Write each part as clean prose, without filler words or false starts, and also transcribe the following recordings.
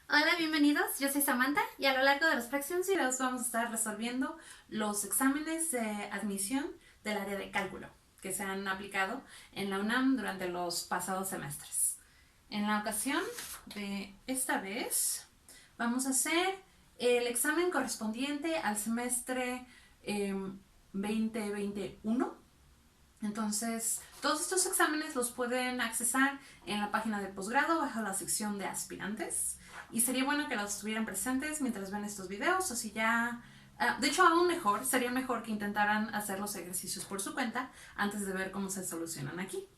Hola, bienvenidos. Yo soy Samantha y a lo largo de los próximos videos vamos a estar resolviendo los exámenes de admisión del área de cálculo que se han aplicado en la UNAM durante los pasados semestres. En la ocasión de esta vez vamos a hacer el examen correspondiente al semestre 2021. Entonces, todos estos exámenes los pueden accesar en la página de posgrado bajo la sección de aspirantes. Y sería bueno que los tuvieran presentes mientras ven estos videos o si ya... de hecho, aún mejor, sería mejor que intentaran hacer los ejercicios por su cuenta antes de ver cómo se solucionan aquí.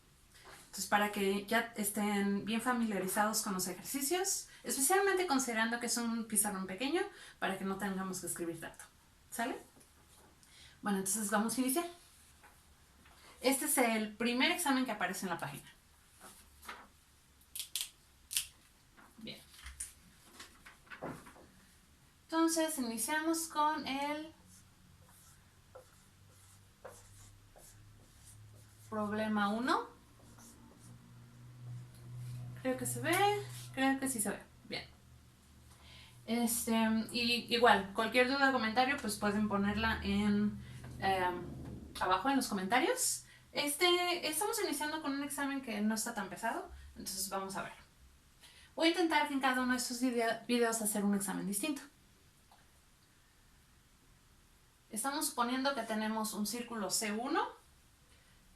Entonces, para que ya estén bien familiarizados con los ejercicios, especialmente considerando que es un pizarrón pequeño, para que no tengamos que escribir tanto. ¿Sale? Bueno, entonces vamos a iniciar. Este es el primer examen que aparece en la página. Bien. Entonces iniciamos con el problema 1. Creo que se ve. Creo que sí se ve. Bien. Y igual, cualquier duda o comentario, pues pueden ponerla en abajo en los comentarios. Estamos iniciando con un examen que no está tan pesado, entonces vamos a ver. Voy a intentar que en cada uno de estos videos hacer un examen distinto. Estamos suponiendo que tenemos un círculo C1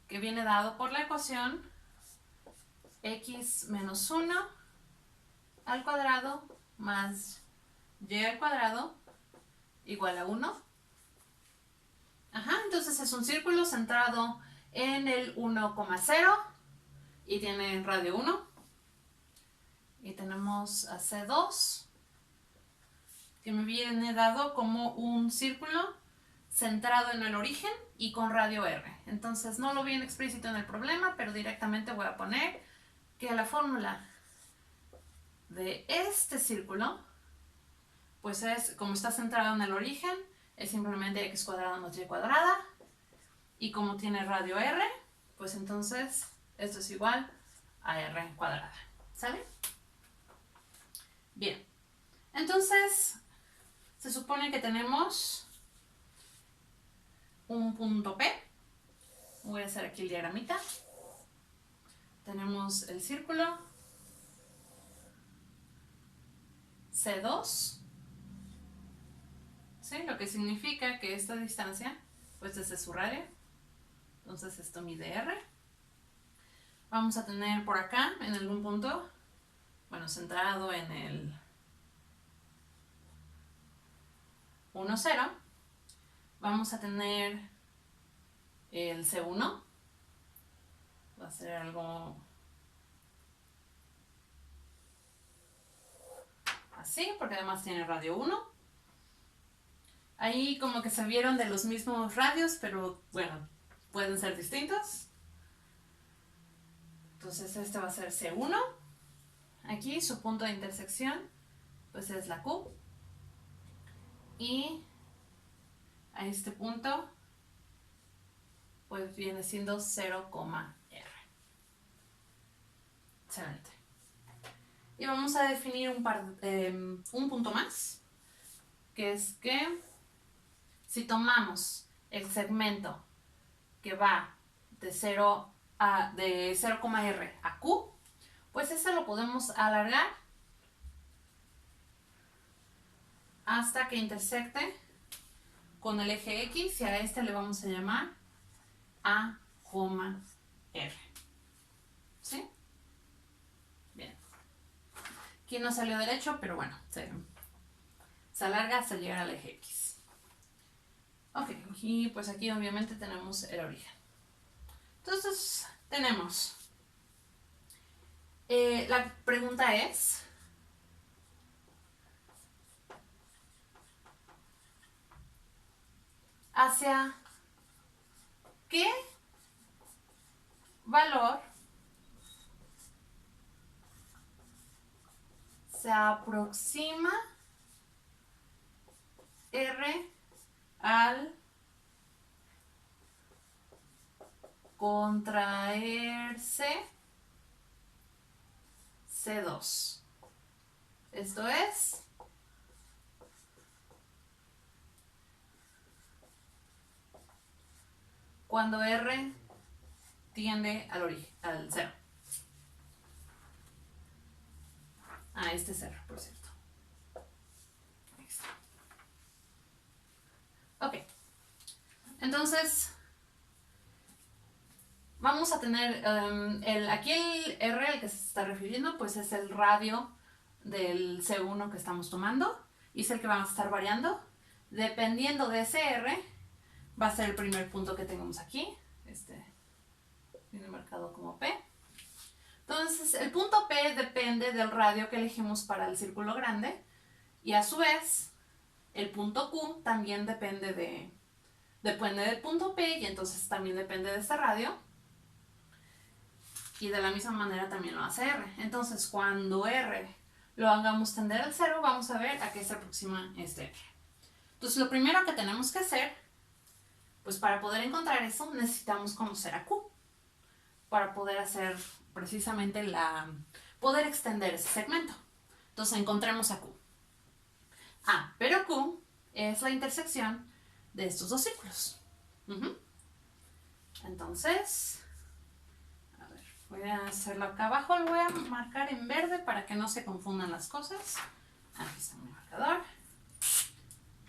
que viene dado por la ecuación x menos 1 al cuadrado más y al cuadrado igual a 1. Entonces es un círculo centrado en el 1,0 y tiene radio 1. Y tenemos a C2 que me viene dado como un círculo centrado en el origen y con radio R. Entonces no lo vi en explícito en el problema, pero directamente voy a poner que la fórmula de este círculo, pues es, como está centrado en el origen, es simplemente x cuadrada más y cuadrada, y como tiene radio R, pues entonces esto es igual a R cuadrada. ¿Sale? Bien. Entonces, se supone que tenemos un punto P. Voy a hacer aquí el diagramita. Tenemos el círculo C2, ¿sí? Lo que significa que esta distancia, pues es de su radio. Entonces esto mide R. Vamos a tener por acá, en algún punto, bueno, centrado en el 1, 0, vamos a tener el C1. Va a ser algo así, porque además tiene radio 1. Ahí como que se vieron de los mismos radios, pero bueno, pueden ser distintos. Entonces este va a ser C1. Aquí su punto de intersección pues es la Q. Y a este punto pues viene siendo 0, R. Excelente. Y vamos a definir un punto más, que es que si tomamos el segmento que va de 0, R a Q, pues ese lo podemos alargar hasta que intersecte con el eje X y a este le vamos a llamar A, R. ¿Sí? Bien. Aquí no salió derecho, pero bueno, se alarga hasta llegar al eje X. Ok, y pues aquí obviamente tenemos el origen. Entonces, tenemos... la pregunta es... ¿hacia qué valor se aproxima R al contraerse C2? Esto es cuando R tiende al 0. Ah, este es R, por cierto. Ahí está. Ok. Entonces, vamos a tener, aquí el R al que se está refiriendo, pues es el radio del C1 que estamos tomando y es el que vamos a estar variando. Dependiendo de ese R, va a ser el primer punto que tengamos aquí. Este viene marcado como P. Entonces, el punto P depende del radio que elegimos para el círculo grande y a su vez, el punto Q también depende del punto P y entonces también depende de este radio. Y de la misma manera también lo hace R. Entonces, cuando R lo hagamos tender al 0, vamos a ver a qué se aproxima este R. Entonces, lo primero que tenemos que hacer, pues para poder encontrar eso, necesitamos conocer a Q. Para poder hacer precisamente poder extender ese segmento. Entonces, encontremos a Q. Ah, pero Q es la intersección de estos dos círculos. Entonces, a ver, voy a hacerlo acá abajo, lo voy a marcar en verde para que no se confundan las cosas. Aquí está mi marcador.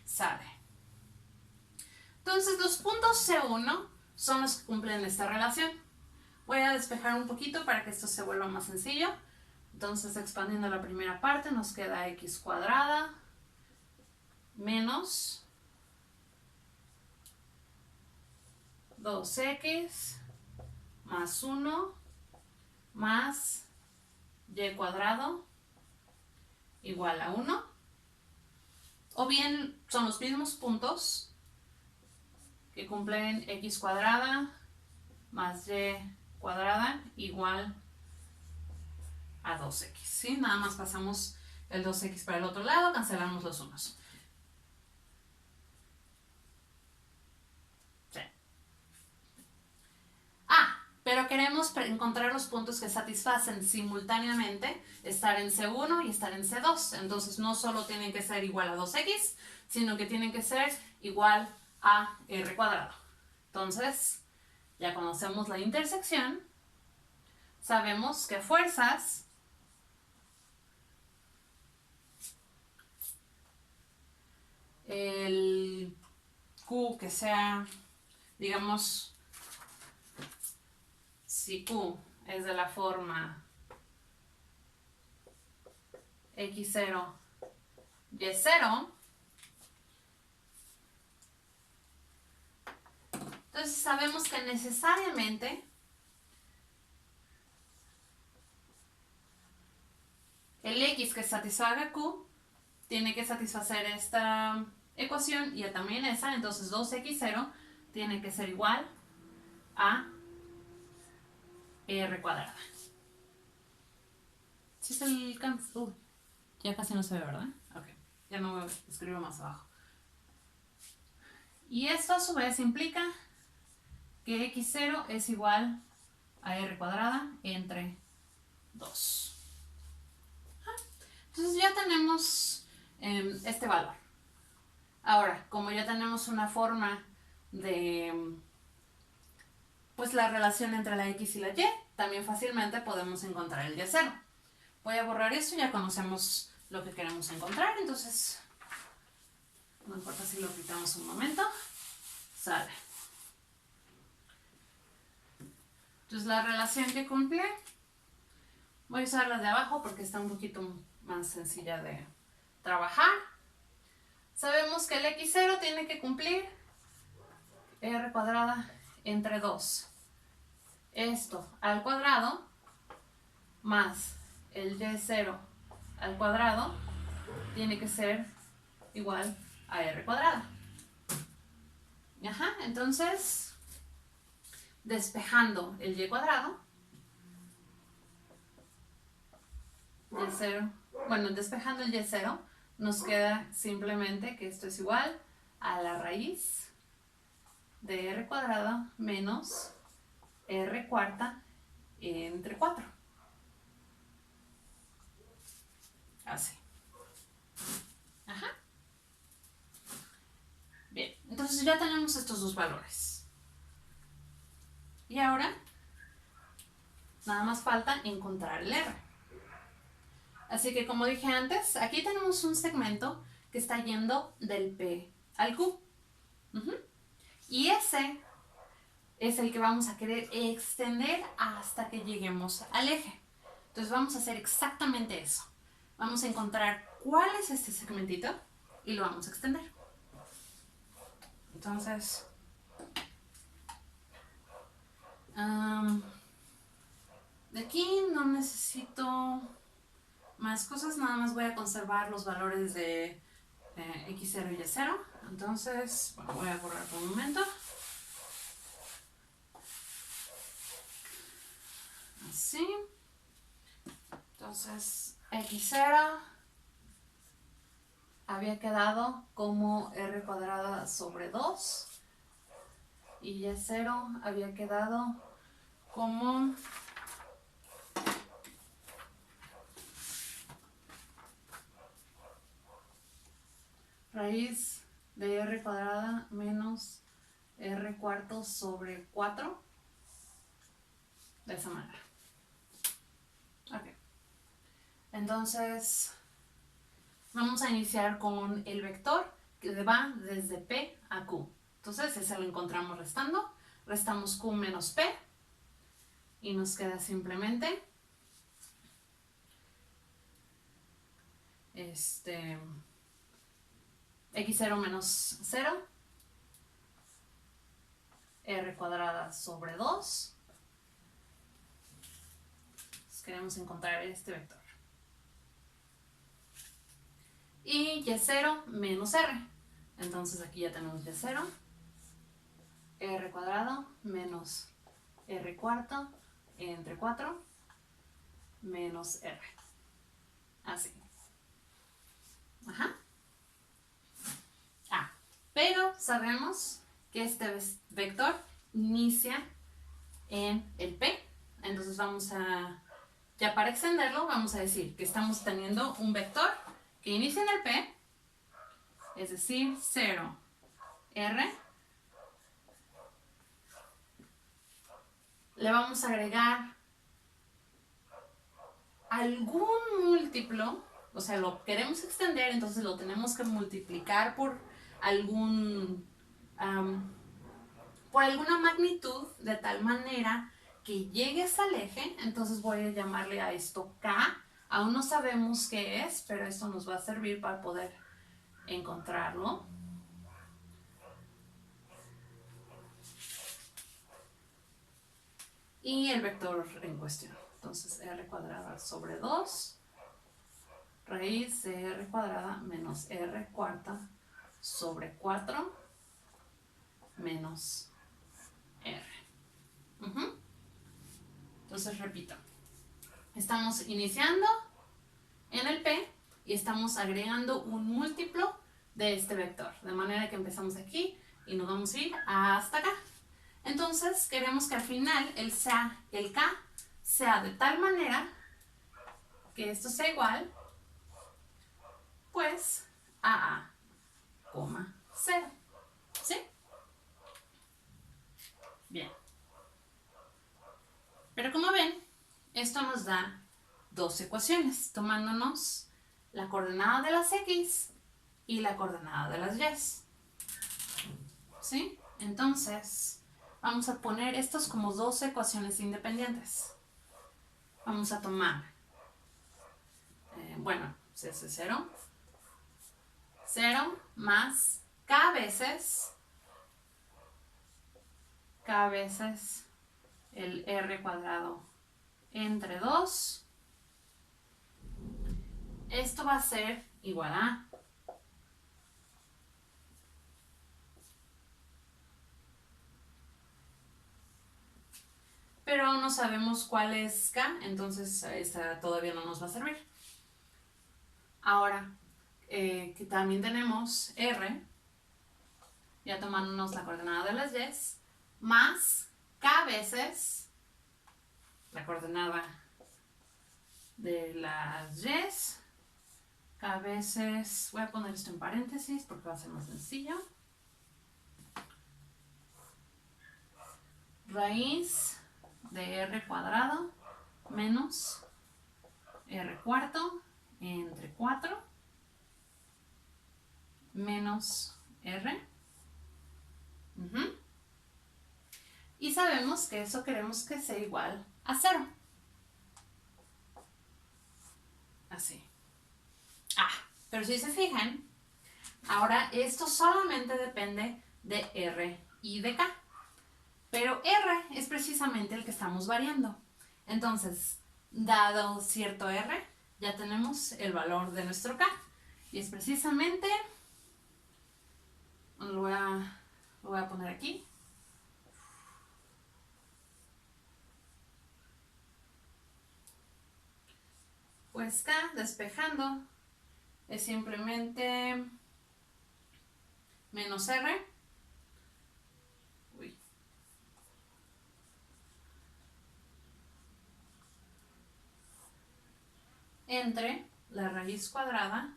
Sale. Entonces, los puntos C1 son los que cumplen esta relación. Voy a despejar un poquito para que esto se vuelva más sencillo. Entonces, expandiendo la primera parte, nos queda x cuadrada menos 2x más 1 más y cuadrado igual a 1. O bien son los mismos puntos que cumplen x cuadrada más y cuadrada igual a 2x. ¿Sí? Nada más pasamos el 2x para el otro lado, cancelamos los unos. Sí. Pero queremos encontrar los puntos que satisfacen simultáneamente estar en C1 y estar en C2. Entonces no solo tienen que ser igual a 2x, sino que tienen que ser igual a r cuadrado. Entonces, ya conocemos la intersección, sabemos que fuerzas el Q que sea, digamos, si Q es de la forma x0, y0, entonces sabemos que necesariamente el x que satisfaga Q tiene que satisfacer esta ecuación y también esa, entonces 2x0 tiene que ser igual a r cuadrada. ¿Sí se alcanza? Ya casi no se ve, ¿verdad? Ok, ya no escribo más abajo. Y esto a su vez implica que x0 es igual a r cuadrada entre 2. Entonces ya tenemos este valor. Ahora, como ya tenemos una forma de pues la relación entre la x y la y, también fácilmente podemos encontrar el y0. Voy a borrar esto, ya conocemos lo que queremos encontrar, entonces no importa si lo quitamos un momento. Sale. Entonces la relación que cumple, voy a usar la de abajo porque está un poquito más sencilla de trabajar. Sabemos que el x0 tiene que cumplir r cuadrada entre 2. Esto al cuadrado más el y0 al cuadrado tiene que ser igual a r cuadrada. Entonces, despejando el y cuadrado, despejando el y0, nos queda simplemente que esto es igual a la raíz de r cuadrado menos r cuarta entre 4. Así. Entonces ya tenemos estos dos valores. Y ahora nada más falta encontrar el R. Así que como dije antes, aquí tenemos un segmento que está yendo del P al Q. Y ese es el que vamos a querer extender hasta que lleguemos al eje. Entonces vamos a hacer exactamente eso. Vamos a encontrar cuál es este segmentito y lo vamos a extender. Entonces, de aquí no necesito más cosas, nada más voy a conservar los valores de x0 y y0. Entonces, bueno, voy a borrar por un momento. Así. Entonces, x0 había quedado como r cuadrada sobre 2 y y0 había quedado como raíz de r cuadrada menos r cuarto sobre 4, de esa manera. Ok. Entonces, vamos a iniciar con el vector que va desde P a Q. Entonces, ese lo encontramos restando. Restamos Q menos P y nos queda simplemente x0 menos 0, r cuadrada sobre 2. Entonces, queremos encontrar este vector. Y y0 menos r. Entonces aquí ya tenemos y0, r cuadrado menos r cuarto entre 4 menos r. Así. Ajá. Pero sabemos que este vector inicia en el P. Entonces vamos a, ya para extenderlo, vamos a decir que estamos teniendo un vector que inicia en el P, es decir, 0, R. Le vamos a agregar algún múltiplo, o sea, lo queremos extender, entonces lo tenemos que multiplicar por por alguna magnitud de tal manera que llegues al eje. Entonces voy a llamarle a esto K. Aún no sabemos qué es, pero esto nos va a servir para poder encontrarlo. Y el vector en cuestión. Entonces r cuadrada sobre 2 raíz de r cuadrada menos r cuarta sobre 4 menos r. Entonces repito, estamos iniciando en el P y estamos agregando un múltiplo de este vector, de manera que empezamos aquí y nos vamos a ir hasta acá. Entonces queremos que al final el K sea de tal manera que esto sea igual pues a A, 0. ¿Sí? Bien. Pero como ven, esto nos da dos ecuaciones, tomándonos la coordenada de las X y la coordenada de las Y. ¿Sí? Entonces, vamos a poner estos como dos ecuaciones independientes. Vamos a tomar, bueno, es 0, 0 más K veces el R cuadrado entre 2. Esto va a ser igual a pero no sabemos cuál es K, entonces esta todavía no nos va a servir. Ahora, que también tenemos R, ya tomándonos la coordenada de las Y, más K veces la coordenada de las Y, K veces, voy a poner esto en paréntesis porque va a ser más sencillo. raíz de r cuadrado menos r cuarto entre 4 menos r. Y sabemos que eso queremos que sea igual a 0. Así. Pero si se fijan, ahora esto solamente depende de r y de k. Pero r es precisamente el que estamos variando. Entonces, dado cierto r, ya tenemos el valor de nuestro k. Y es precisamente, lo voy a poner aquí. Pues k despejando es simplemente menos r. Entre la raíz cuadrada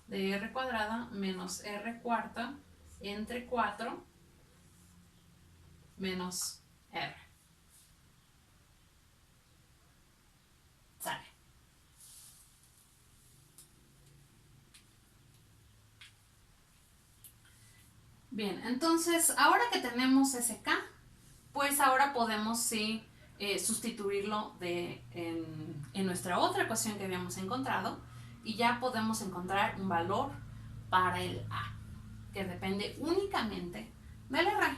de r cuadrada menos r cuarta entre 4 menos r. Sale. Bien, entonces ahora que tenemos ese k, pues ahora podemos sí sustituirlo en nuestra otra ecuación que habíamos encontrado y ya podemos encontrar un valor para el a, que depende únicamente del r.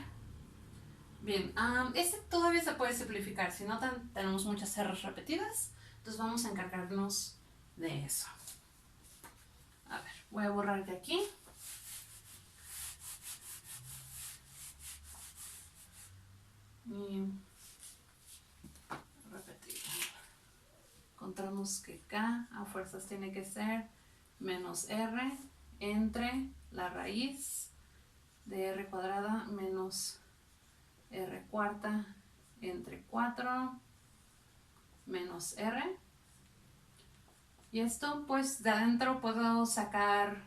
Bien, este todavía se puede simplificar, si no tenemos muchas r's repetidas, entonces vamos a encargarnos de eso. A ver, voy a borrar de aquí. Y repetir. Encontramos que k a fuerzas tiene que ser menos r entre la raíz de r cuadrada menos r cuarta entre 4 menos r. Y esto pues de adentro puedo sacar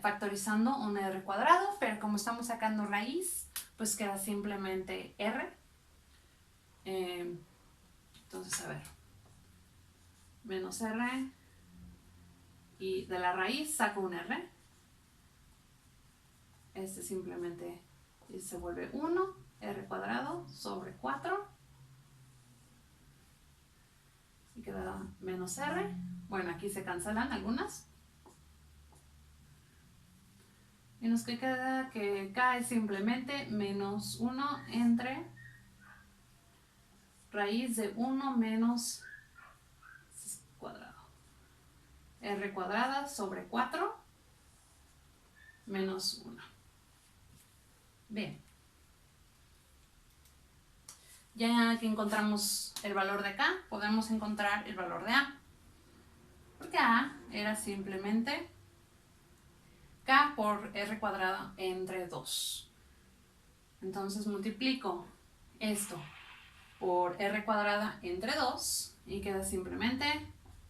factorizando un r cuadrado, pero como estamos sacando raíz, pues queda simplemente r. Entonces, a ver, menos r, y de la raíz saco un r. Este simplemente se vuelve 1, r cuadrado sobre 4. Y queda menos r. Bueno, aquí se cancelan algunas. Y nos queda que k es simplemente menos 1 entre raíz de 1 menos cuadrado. R cuadrada sobre 4 menos 1. Bien. Ya que encontramos el valor de k, podemos encontrar el valor de a. Porque a era simplemente k por r cuadrado entre 2. Entonces multiplico esto por r cuadrada entre 2 y queda simplemente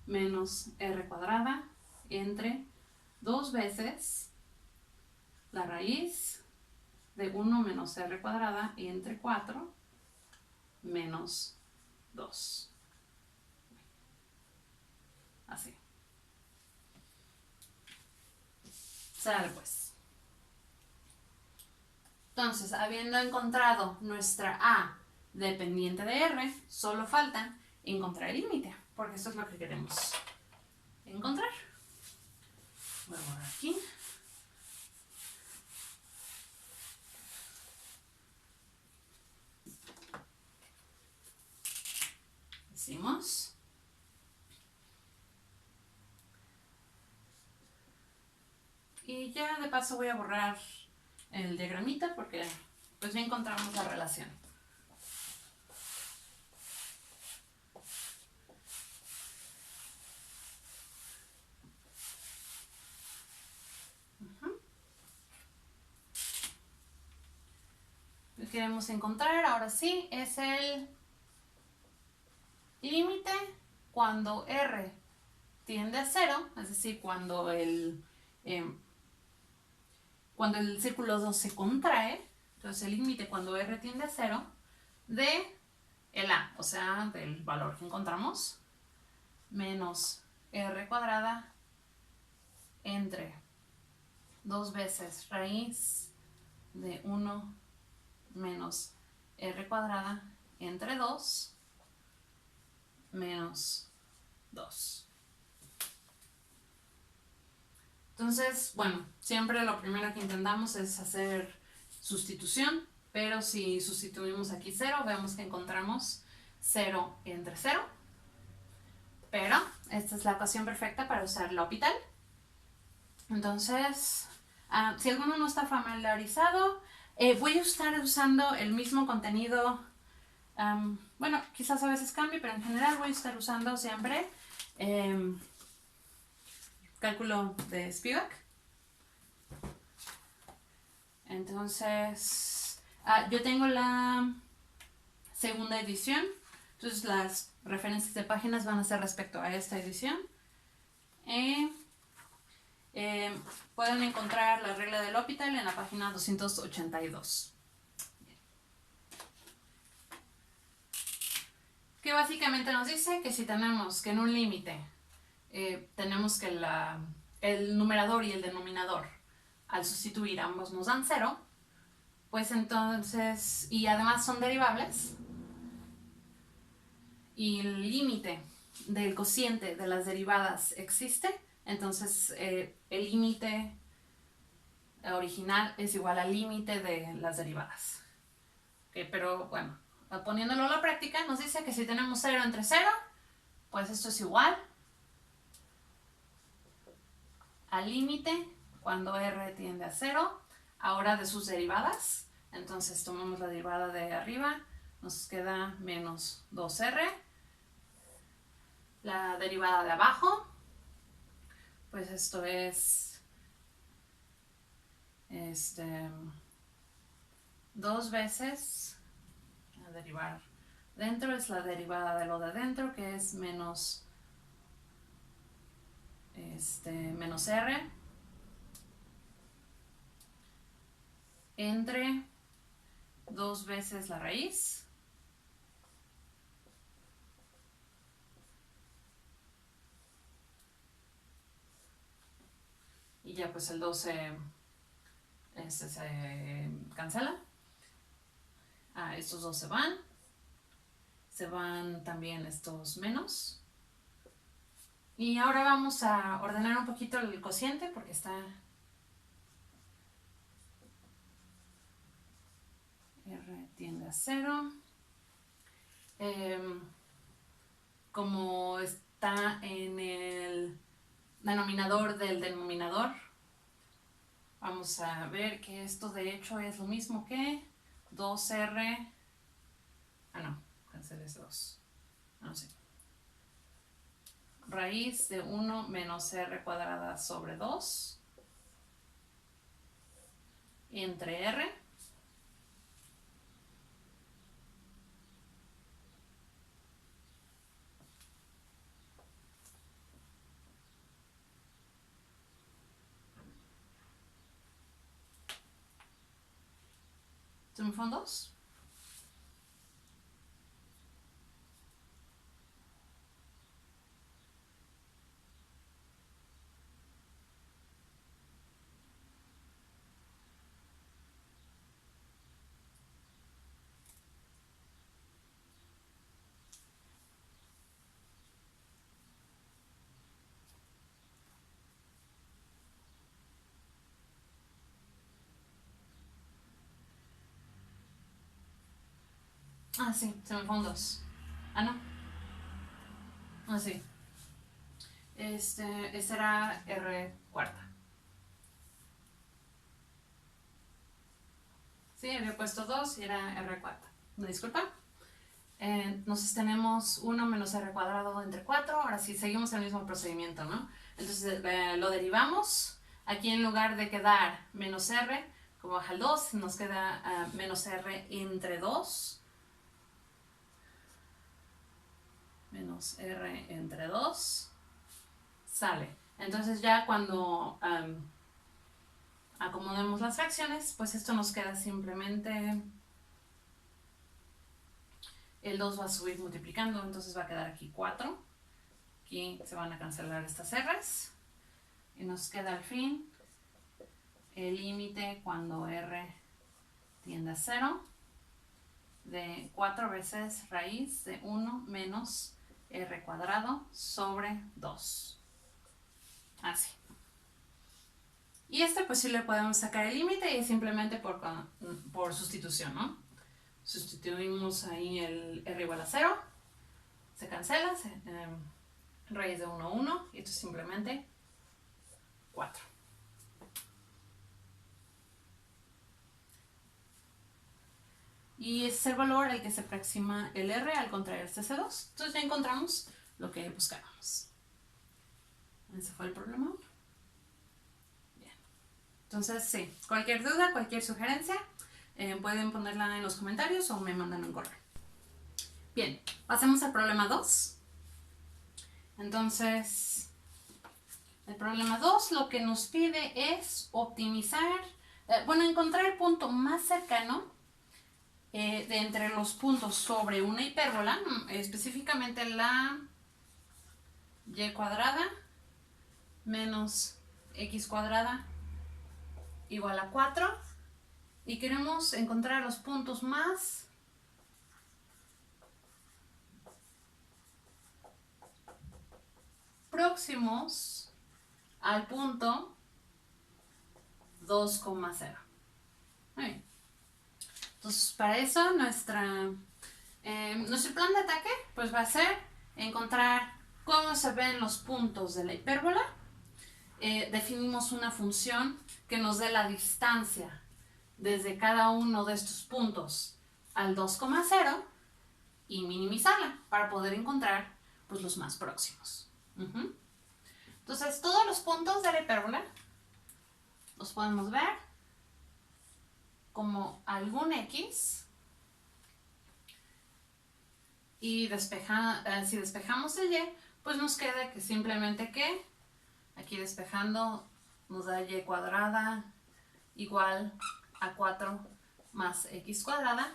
menos r cuadrada entre 2 veces la raíz de 1 menos r cuadrada entre 4 menos 2. Así. Sale pues. Entonces, habiendo encontrado nuestra a dependiente de r, solo falta encontrar el límite, porque eso es lo que queremos encontrar. Voy a borrar aquí. Decimos. Y ya de paso voy a borrar el diagramita porque pues ya encontramos la relación. Lo que queremos encontrar ahora sí es el límite cuando r tiende a 0, es decir, cuando el círculo 2 se contrae. Entonces el límite cuando r tiende a 0 de el a, o sea, del valor que encontramos, menos r cuadrada entre 2 veces raíz de 1 menos r cuadrada entre 2 menos 2. Entonces, bueno, siempre lo primero que intentamos es hacer sustitución, pero si sustituimos aquí 0, vemos que encontramos 0 entre 0, pero esta es la ecuación perfecta para usar L'Hopital. Entonces, si alguno no está familiarizado, voy a estar usando el mismo contenido. Bueno, quizás a veces cambie, pero en general voy a estar usando siempre cálculo de Spivak. Entonces, yo tengo la segunda edición, entonces las referencias de páginas van a ser respecto a esta edición. Pueden encontrar la regla del L'Hopital en la página 282. Que básicamente nos dice que si tenemos que en un límite tenemos que el numerador y el denominador, al sustituir ambos nos dan 0, pues entonces, y además son derivables, y el límite del cociente de las derivadas existe, entonces el límite original es igual al límite de las derivadas. Okay, pero bueno, poniéndolo a la práctica, nos dice que si tenemos 0 entre 0, pues esto es igual al límite cuando r tiende a 0, ahora de sus derivadas. Entonces tomamos la derivada de arriba, nos queda menos 2r. La derivada de abajo, pues esto es 2 veces, a derivar dentro, es la derivada de lo de dentro, que es menos r entre 2 veces la raíz y ya pues el 2 se cancela. Estos dos se van también estos menos. Y ahora vamos a ordenar un poquito el cociente porque está r tiende a 0. Como está en el denominador del denominador, vamos a ver que esto de hecho es lo mismo que 2r. No, cancel ese 2. No sé. Raíz de 1 menos r cuadrada sobre 2 entre r ¿Se me fueron 2? Sí, se me fueron 2. No. Sí. Este era r cuarta. Sí, había puesto 2 y era r cuarta. ¿Me disculpa? Entonces tenemos 1 menos r cuadrado entre 4. Ahora sí, seguimos el mismo procedimiento, ¿no? Entonces lo derivamos. Aquí en lugar de quedar menos r, como baja el 2, nos queda menos r entre 2. Menos r entre 2. Sale. Entonces ya cuando acomodemos las fracciones, pues esto nos queda simplemente el 2 va a subir multiplicando, entonces va a quedar aquí 4. Aquí se van a cancelar estas r's. Y nos queda al fin el límite cuando r tiende a 0 de 4 veces raíz de 1 menos r cuadrado sobre 2. Así. Y pues sí le podemos sacar el límite y es simplemente por sustitución, ¿no? Sustituimos ahí el r igual a 0, se cancela, raíz de 1, 1, y esto es simplemente 4. Y ese es el valor al que se aproxima el r al contraer este C2. Entonces ya encontramos lo que buscábamos. Ese fue el problema. Bien. Entonces sí, cualquier duda, cualquier sugerencia, pueden ponerla en los comentarios o me mandan un correo. Bien, pasemos al problema 2. Entonces, el problema 2 lo que nos pide es optimizar, encontrar el punto más cercano de entre los puntos sobre una hipérbola, específicamente la y cuadrada menos x cuadrada igual a 4, y queremos encontrar los puntos más próximos al punto 2,0. Entonces, para eso nuestro plan de ataque pues va a ser encontrar cómo se ven los puntos de la hipérbola. Definimos una función que nos dé la distancia desde cada uno de estos puntos al 2,0 y minimizarla para poder encontrar pues los más próximos. Entonces, todos los puntos de la hipérbola los podemos ver como algún x, y si despejamos el y, pues nos queda que simplemente que aquí despejando nos da y cuadrada igual a 4 más x cuadrada,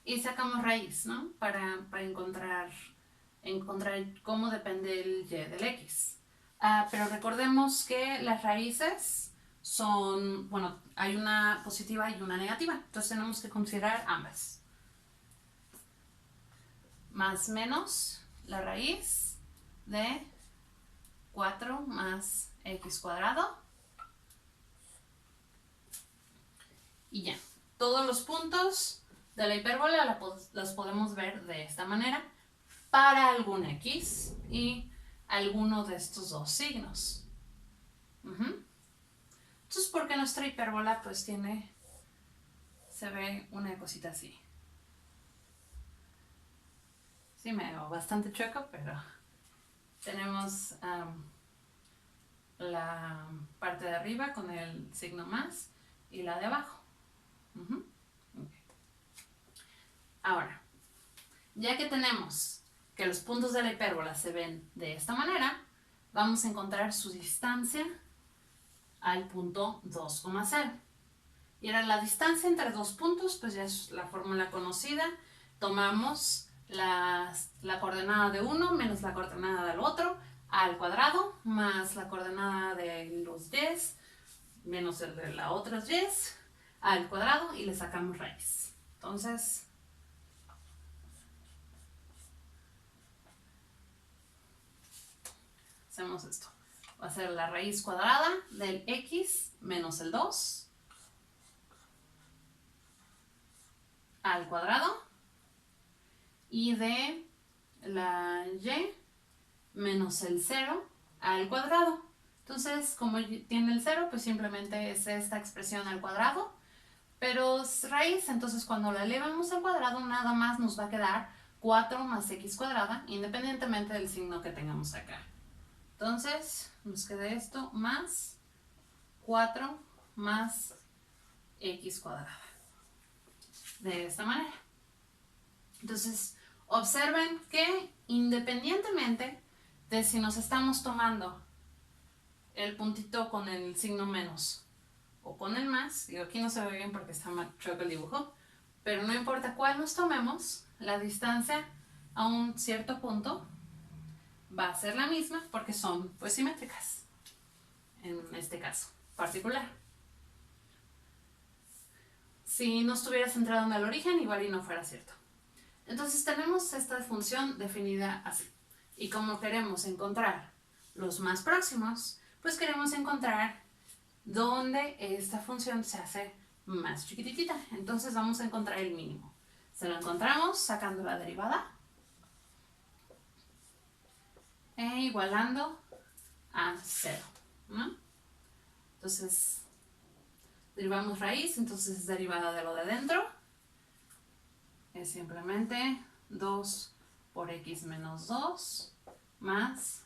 y sacamos raíz, ¿no? Para encontrar cómo depende el y del x. Pero recordemos que las raíces son, hay una positiva y una negativa, entonces tenemos que considerar ambas. Más menos la raíz de 4 más x cuadrado. Y ya, todos los puntos de la hipérbola los podemos ver de esta manera para algún x y alguno de estos dos signos. Entonces, porque nuestra hipérbola pues se ve una cosita así. Sí, me veo bastante chueco, pero tenemos la parte de arriba con el signo más y la de abajo. Okay. Ahora, ya que tenemos que los puntos de la hipérbola se ven de esta manera, vamos a encontrar su distancia al punto 2,0. Y ahora la distancia entre dos puntos, pues ya es la fórmula conocida. Tomamos la coordenada de uno menos la coordenada del otro al cuadrado, más la coordenada de los y menos el de la otra y al cuadrado, y le sacamos raíz. Entonces, hacemos esto. Va a ser la raíz cuadrada del x menos el 2 al cuadrado, y de la y menos el 0 al cuadrado. Entonces, como tiene el 0, pues simplemente es esta expresión al cuadrado, pero es raíz, entonces cuando la elevamos al cuadrado nada más nos va a quedar 4 más x cuadrada, independientemente del signo que tengamos acá. Entonces, nos queda esto más 4 más x cuadrada. De esta manera. Entonces, observen que independientemente de si nos estamos tomando el puntito con el signo menos o con el más, digo, aquí no se ve bien porque está mal chueco el dibujo, pero no importa cuál nos tomemos, la distancia a un cierto punto va a ser la misma porque son pues simétricas en este caso particular. Si no estuviera centrado en el origen, igual y no fuera cierto. Entonces tenemos esta función definida así. Y como queremos encontrar los más próximos, pues queremos encontrar dónde esta función se hace más chiquitita. Entonces vamos a encontrar el mínimo. Se lo encontramos sacando la derivada e igualando a 0, ¿no? Entonces derivamos raíz, entonces es derivada de lo de dentro. Es simplemente 2 por x menos 2 más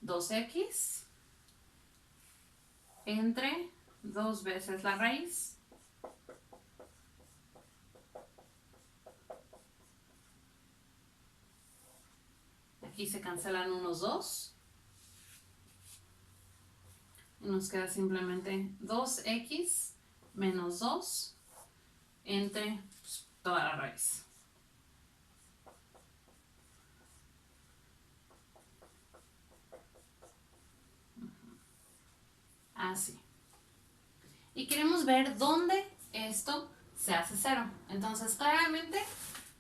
2x entre 2 veces la raíz aquí se cancelan unos 2 y nos queda simplemente 2x menos 2 entre pues, toda la raíz. Así. Y queremos ver dónde esto se hace 0. Entonces, claramente,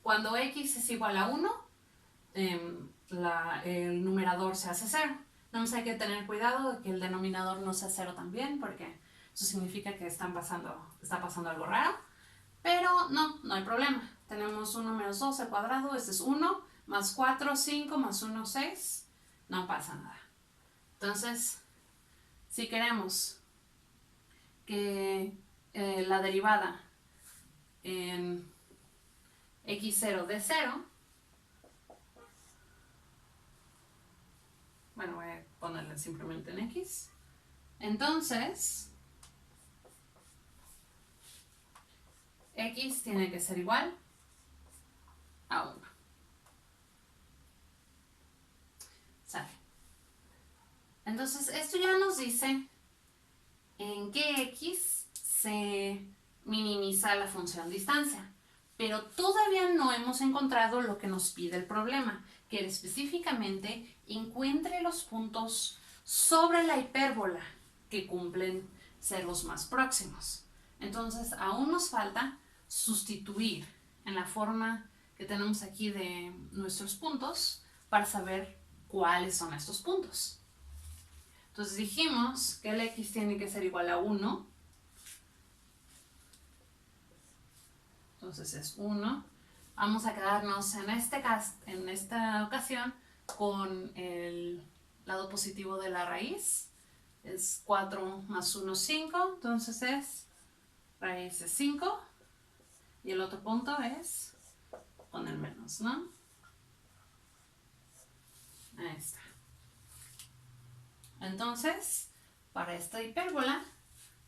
cuando x es igual a 1, el numerador se hace 0. Nada más hay que tener cuidado de que el denominador no sea 0 también, porque eso significa que está pasando algo raro. Pero no hay problema. Tenemos 1 menos 2 al cuadrado, este es 1, más 4, 5, más 1, 6. No pasa nada. Entonces, si queremos que la derivada en x0 de 0, bueno, voy a ponerle simplemente en x, entonces x tiene que ser igual a 1. ¿Sale? Entonces esto ya nos dice en qué x se minimiza la función distancia, pero todavía no hemos encontrado lo que nos pide el problema, que específicamente encuentre los puntos sobre la hipérbola que cumplen ser los más próximos. Entonces aún nos falta sustituir en la forma que tenemos aquí de nuestros puntos para saber cuáles son estos puntos. Entonces dijimos que el x tiene que ser igual a 1. Entonces es 1. Vamos a quedarnos en esta ocasión con el lado positivo de la raíz. Es 4 más 1, 5. Entonces es raíz de 5. Y el otro punto es con el menos, ¿no? Ahí está. Entonces, para esta hipérbola,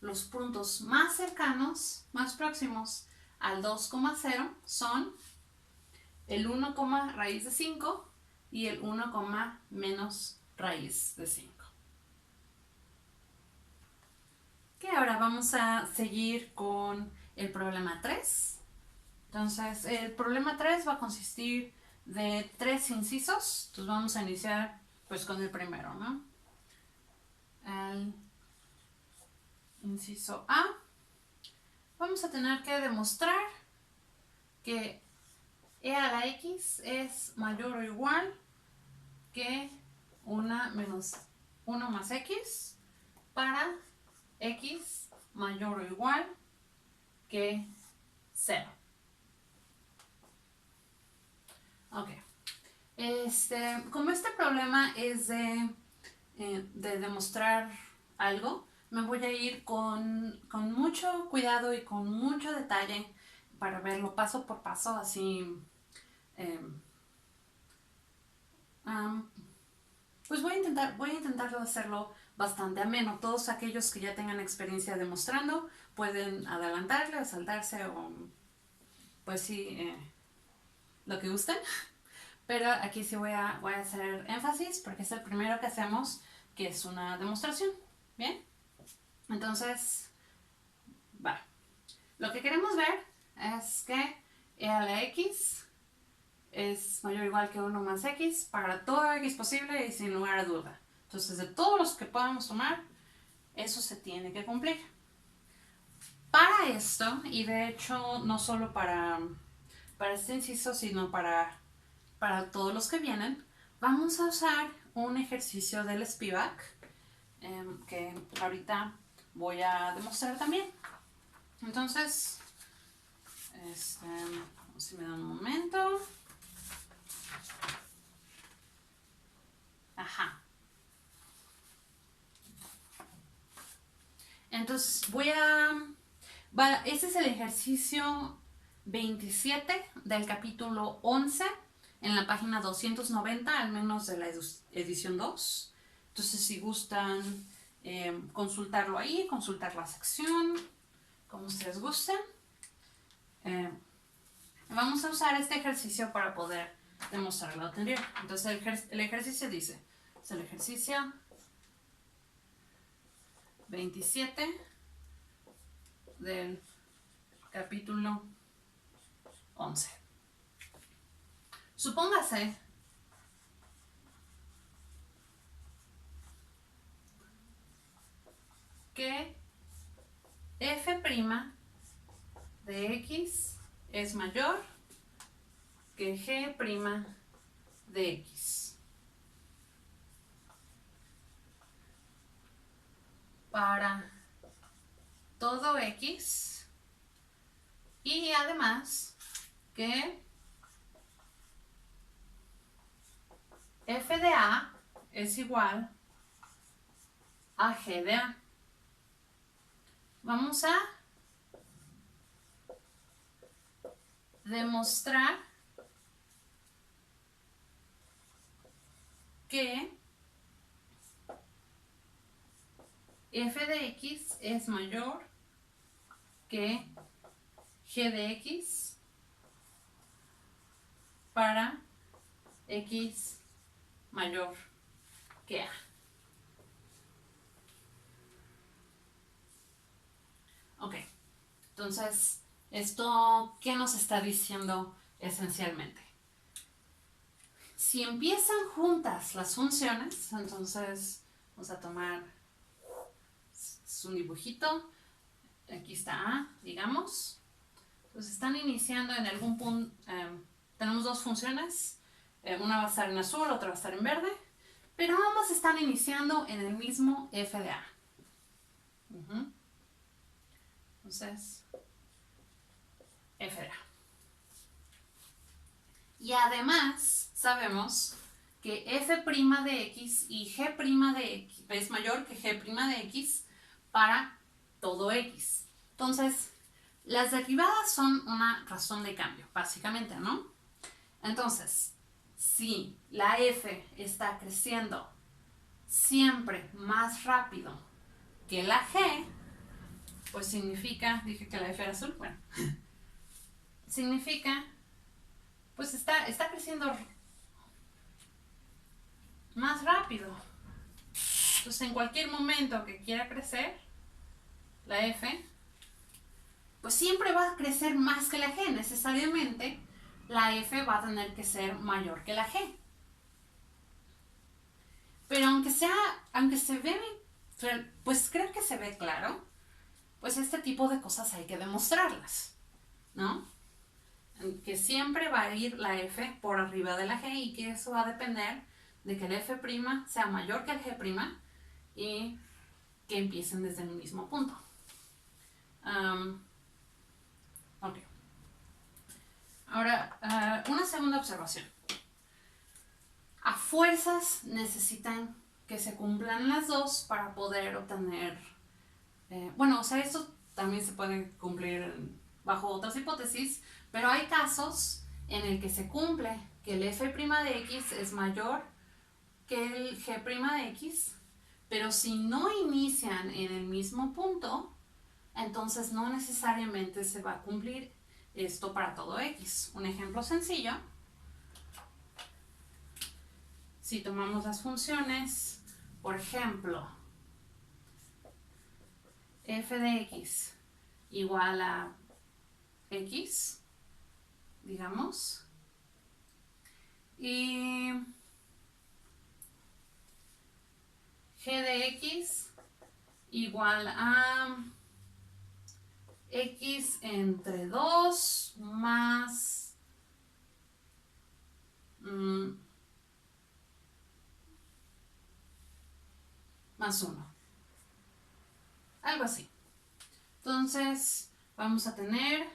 los puntos más cercanos, más próximos al 2,0 son el 1, raíz de 5 y el 1, menos raíz de 5. Que ahora vamos a seguir con el problema 3. Entonces, el problema 3 va a consistir de 3 incisos. Entonces vamos a iniciar pues con el primero, ¿no? El inciso A. Vamos a tener que demostrar que e a la x es mayor o igual que 1 más x para x mayor o igual que 0. Ok. Como este problema es de demostrar algo, me voy a ir con mucho cuidado y con mucho detalle para verlo paso por paso, así pues voy a intentar hacerlo bastante ameno. Todos aquellos que ya tengan experiencia demostrando pueden adelantarle o saltarse o pues sí, lo que gusten. Pero aquí sí voy a hacer énfasis porque es el primero que hacemos, que es una demostración. ¿Bien? Entonces, va. Lo que queremos ver es que e a la x es mayor o igual que 1 más x para todo x posible y sin lugar a duda. Entonces, de todos los que podamos tomar, eso se tiene que cumplir. Para esto, y de hecho no solo para este inciso, sino para todos los que vienen, vamos a usar un ejercicio del Spivak que ahorita voy a demostrar también. Entonces, si me dan un momento. Ajá. Entonces este es el ejercicio 27 del capítulo 11 en la página 290, al menos de la edición 2. Entonces, si gustan consultarlo ahí, consultar la sección, como ustedes gusten. Vamos a usar este ejercicio para poder demostrar lo anterior. Entonces, el ejercicio dice, es el ejercicio 27 del capítulo 11. Supóngase que f' de x es mayor que g' de x. Para todo x y además que f de a es igual a g de a. Vamos a demostrar que f de x es mayor que g de x para x mayor que a. Ok, entonces, ¿esto qué nos está diciendo esencialmente? Si empiezan juntas las funciones, entonces vamos a tomar un dibujito. Aquí está A, digamos. Entonces están iniciando en algún punto. Tenemos dos funciones. Una va a estar en azul, otra va a estar en verde. Pero ambas están iniciando en el mismo f de a. Entonces, f de a. Y además sabemos que f' de x y g' de x es mayor que g' de x para todo x. Entonces, las derivadas son una razón de cambio, básicamente, ¿no? Entonces, si la f está creciendo siempre más rápido que la g, pues significa, dije que la f era azul, bueno, significa, pues está creciendo más rápido. Entonces, en cualquier momento que quiera crecer, la f, pues siempre va a crecer más que la g. Necesariamente, la f va a tener que ser mayor que la g. Pero aunque se ve, pues creo que se ve claro, pues este tipo de cosas hay que demostrarlas, ¿no? Que siempre va a ir la f por arriba de la g y que eso va a depender de que el f' sea mayor que el g' y que empiecen desde el mismo punto. Ok. Ahora, una segunda observación. A fuerzas necesitan que se cumplan las dos para poder obtener... bueno, o sea, esto también se puede cumplir bajo otras hipótesis, pero hay casos en el que se cumple que el f' de x es mayor que el g' de x, pero si no inician en el mismo punto, entonces no necesariamente se va a cumplir esto para todo x. Un ejemplo sencillo, si tomamos las funciones, por ejemplo, f de x igual a x, digamos, Y g de x igual a x entre 2 más más 1. Algo así. Entonces vamos a tener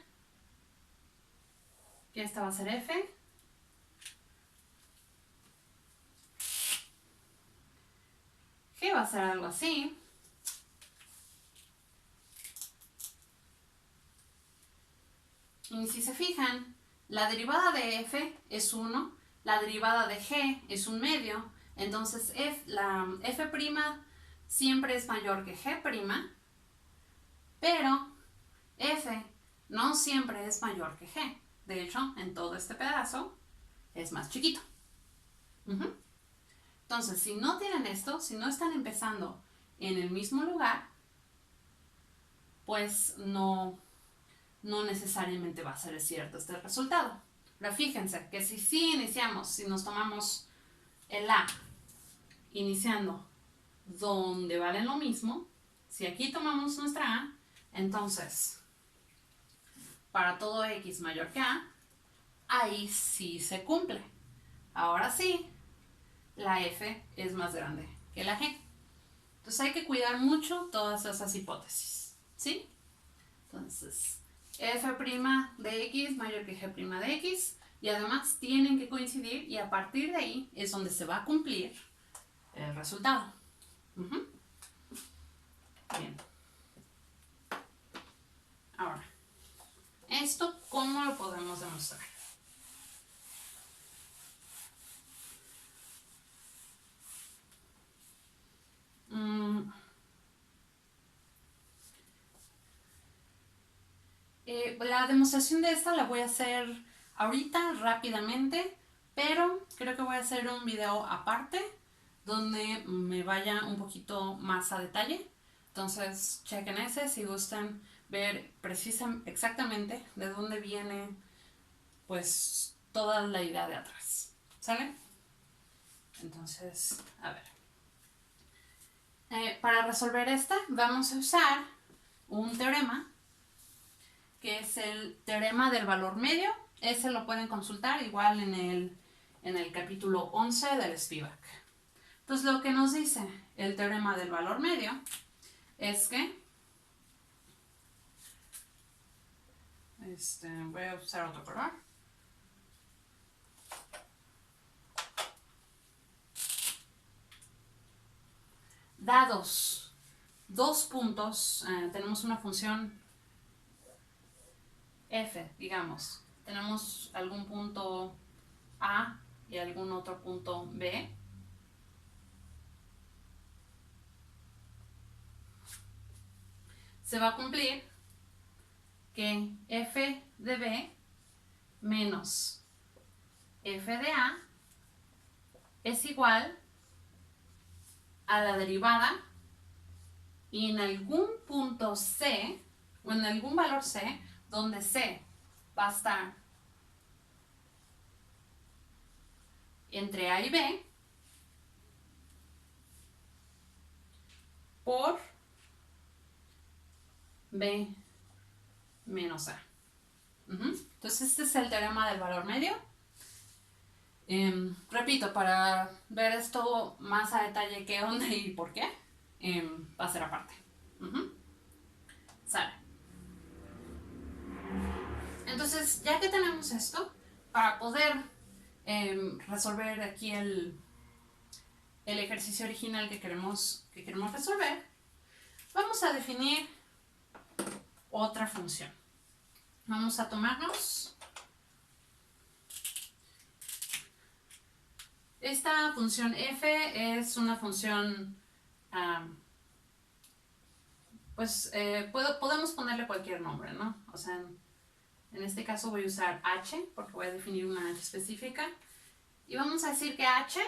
que esta va a ser f. G va a ser algo así. Y si se fijan, la derivada de f es 1, la derivada de g es 1/2, entonces la f' siempre es mayor que g', pero f no siempre es mayor que g. De hecho, en todo este pedazo es más chiquito. Entonces, si no tienen esto, si no están empezando en el mismo lugar, pues no necesariamente va a ser cierto este resultado. Pero fíjense que si sí iniciamos, si nos tomamos el A iniciando donde valen lo mismo, si aquí tomamos nuestra A, entonces para todo X mayor que A, ahí sí se cumple. Ahora sí, la F es más grande que la G. Entonces hay que cuidar mucho todas esas hipótesis, ¿sí? Entonces, f' de x mayor que g' de x, y además tienen que coincidir, y a partir de ahí es donde se va a cumplir el resultado. Bien. Ahora, ¿esto cómo lo podemos demostrar? La demostración de esta la voy a hacer ahorita rápidamente, pero creo que voy a hacer un video aparte donde me vaya un poquito más a detalle. Entonces chequen ese si gustan ver exactamente de dónde viene pues toda la idea de atrás. ¿Sale? Entonces, a ver. Para resolver esta vamos a usar un teorema que es el teorema del valor medio. Ese lo pueden consultar igual en el capítulo 11 del Spivak. Entonces lo que nos dice el teorema del valor medio es que voy a usar otro color. Dados dos puntos, tenemos una función f, digamos, tenemos algún punto A y algún otro punto B. Se va a cumplir que f de B menos f de A es igual a la derivada, y en algún punto C, o en algún valor C, donde C va a estar entre A y B, por B menos A. Entonces este es el teorema del valor medio. Repito, para ver esto más a detalle qué onda y por qué, va a ser aparte. Sale. Entonces, ya que tenemos esto, para poder resolver aquí el ejercicio original que queremos resolver, vamos a definir otra función. Vamos a tomarnos esta función f, es una función, pues podemos ponerle cualquier nombre, ¿no? O sea, en este caso voy a usar h, porque voy a definir una h específica, y vamos a decir que h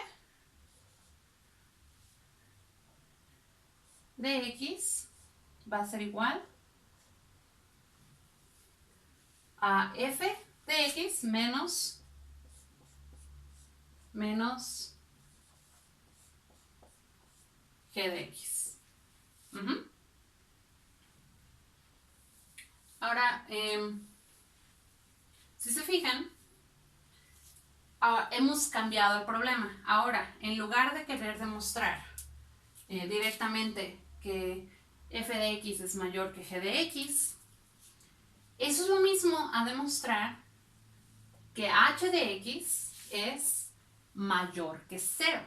de x va a ser igual a f de x menos menos g de x. Ahora, si se fijan, hemos cambiado el problema. Ahora, en lugar de querer demostrar directamente que f de x es mayor que g de x, eso es lo mismo a demostrar que h de x es mayor que 0.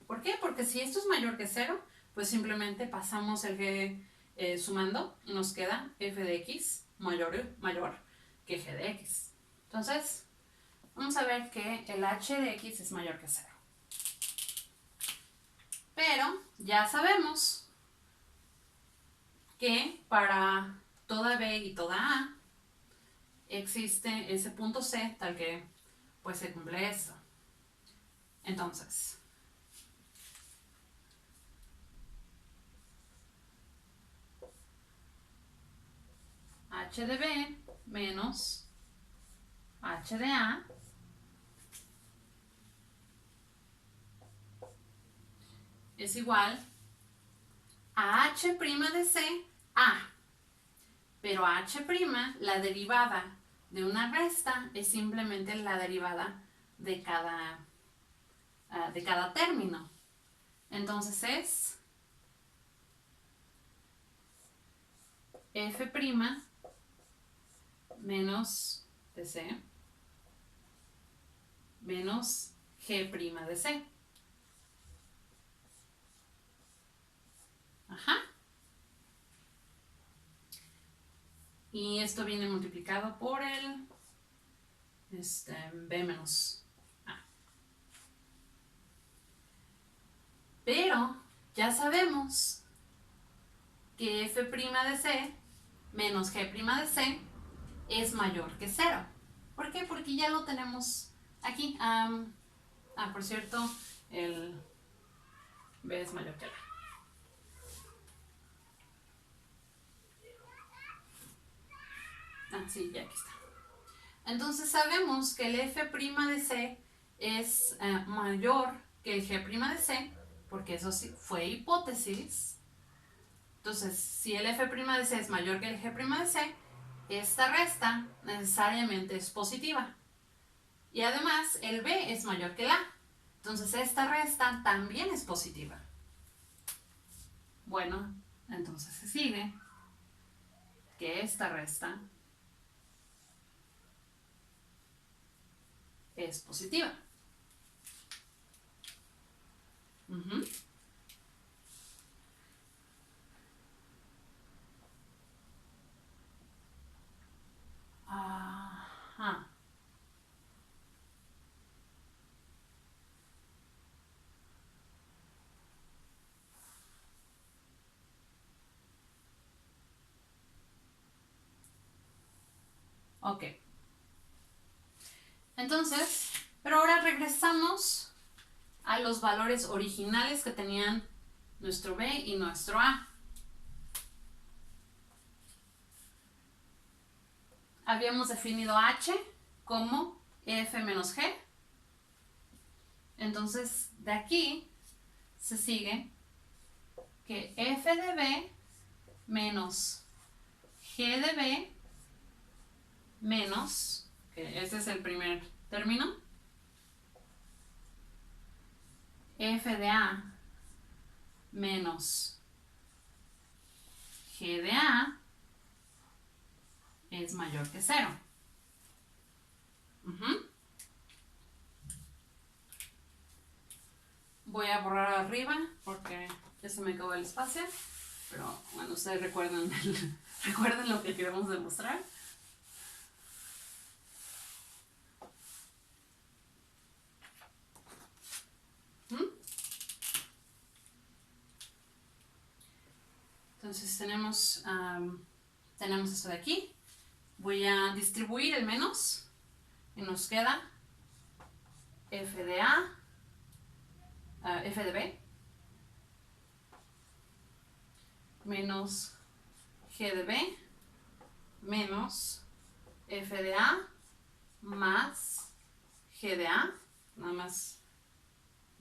¿Por qué? Porque si esto es mayor que 0, pues simplemente pasamos el g sumando y nos queda f de x mayor que g de x. Entonces, vamos a ver que el h de x es mayor que 0. Pero ya sabemos que para toda b y toda a existe ese punto c tal que pues se cumple esto. Entonces, h de b menos h de a es igual a h' de c a. Pero h', la derivada de una resta, es simplemente la derivada de cada término. Entonces es f' menos de c menos g' de c. Ajá. Y esto viene multiplicado por el b menos a. Pero ya sabemos que f' de c menos g' de c es mayor que 0. ¿Por qué? Porque ya lo tenemos aquí. Por cierto, el b es mayor que el a. Sí, ya aquí está. Entonces sabemos que el f' de c es mayor que el g' de c, porque eso sí fue hipótesis. Entonces, si el f' de c es mayor que el g' de c, esta resta necesariamente es positiva. Y además, el b es mayor que el a. Entonces, esta resta también es positiva. Bueno, entonces se sigue que esta resta es positiva. Ajá. Ok. Entonces, pero ahora regresamos a los valores originales que tenían nuestro b y nuestro a. Habíamos definido h como f menos g. Entonces, de aquí se sigue que f de b menos g de b menos, que este es el primer término, f de a menos g de a es mayor que 0. Voy a borrar arriba porque ya se me acabó el espacio. Pero bueno, ustedes recuerden lo que queremos demostrar. Entonces tenemos esto de aquí. Voy a distribuir el menos y nos queda f de a, f de b menos g de b menos f de a más g de a. Nada más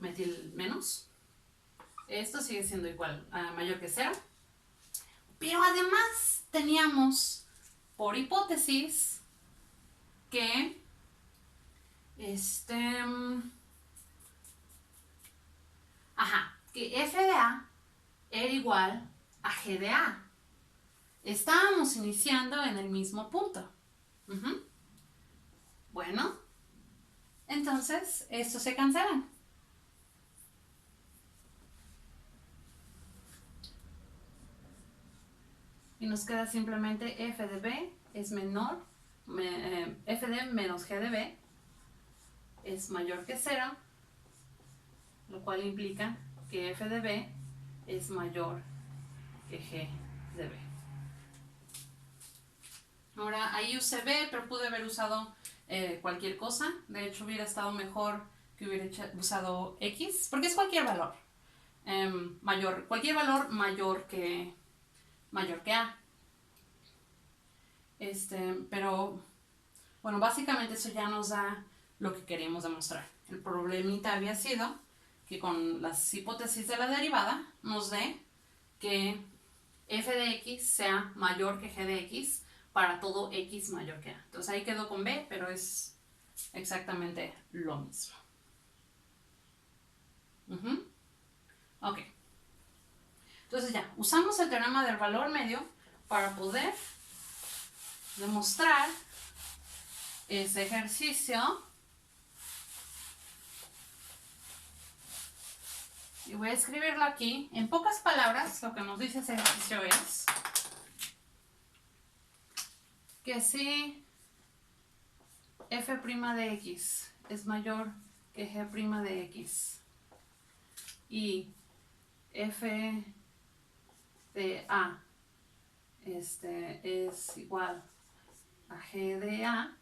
metil menos. Esto sigue siendo igual, mayor que 0. Pero además teníamos, por hipótesis, que que f de a era igual a g de a. Estábamos iniciando en el mismo punto. Bueno, entonces estos se cancelan. Y nos queda simplemente f de b es menor, f de menos g de b es mayor que 0, lo cual implica que f de b es mayor que g de b. Ahora, ahí usé b, pero pude haber usado cualquier cosa. De hecho, hubiera estado mejor que hubiera usado x, porque es cualquier valor. Cualquier valor mayor que a. Pero, bueno, básicamente eso ya nos da lo que queríamos demostrar. El problemita había sido que con las hipótesis de la derivada nos dé que f de x sea mayor que g de x para todo x mayor que a. Entonces ahí quedó con b, pero es exactamente lo mismo. Ok. Entonces ya, usamos el teorema del valor medio para poder demostrar ese ejercicio. Y voy a escribirlo aquí. En pocas palabras, lo que nos dice ese ejercicio es que si f' de x es mayor que g' de x y f de a es igual a g de a,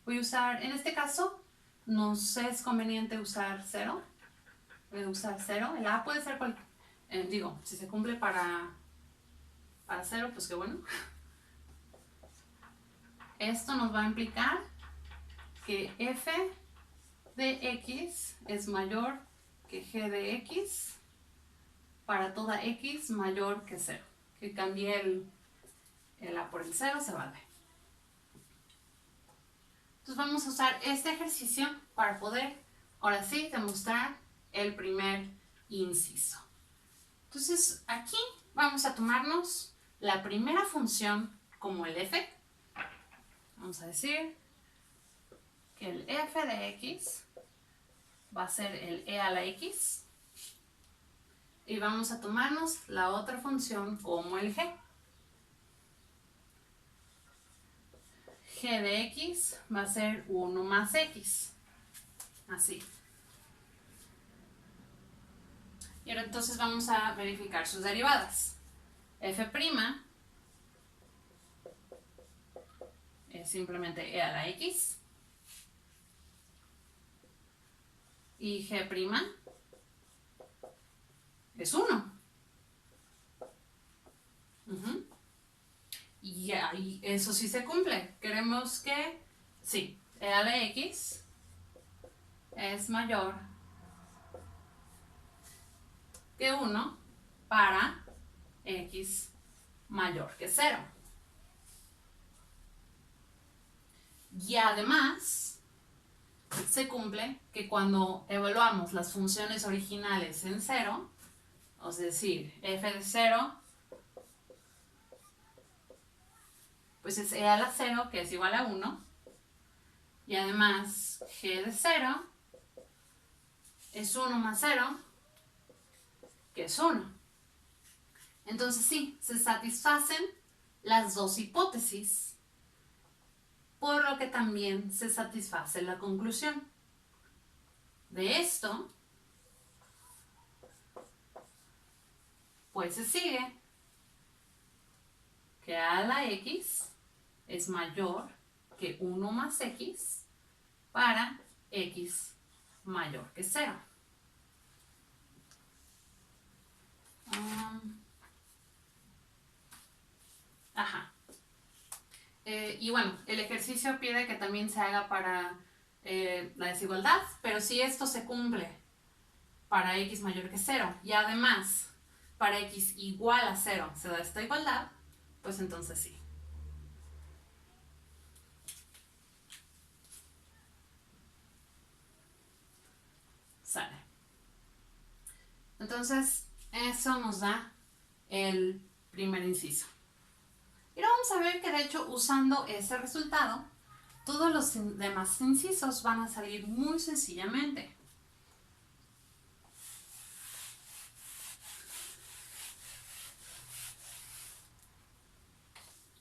voy a usar, en este caso, nos es conveniente usar 0. Voy a usar 0. El a puede ser cualquier, si se cumple para 0, pues qué bueno. Esto nos va a implicar que f de x es mayor que g de x para toda x mayor que 0. Que cambié el a por el 0, se vale. Entonces vamos a usar este ejercicio para poder, ahora sí, demostrar el primer inciso. Entonces aquí vamos a tomarnos la primera función como el f. Vamos a decir que el f de x va a ser el e a la x. Y vamos a tomarnos la otra función como el g. G de x va a ser 1 más x. Así. Y ahora entonces vamos a verificar sus derivadas. F' es simplemente e a la x. Y g' es 1. Y eso sí se cumple. Queremos que, sí, e a la x es mayor que 1 para x mayor que 0. Y además, se cumple que cuando evaluamos las funciones originales en 0, es decir, f de 0, pues es e a la 0, que es igual a 1, y además g de 0 es 1 más 0, que es 1. Entonces sí, se satisfacen las dos hipótesis, por lo que también se satisface la conclusión. De esto, pues se sigue que a la x es mayor que 1 más x para x mayor que 0. Y bueno, el ejercicio pide que también se haga para la desigualdad, pero si esto se cumple para x mayor que 0 y además para x igual a 0 se da esta igualdad, pues entonces sí. Sale. Entonces, eso nos da el primer inciso. Y ahora vamos a ver que de hecho usando ese resultado, todos los demás incisos van a salir muy sencillamente.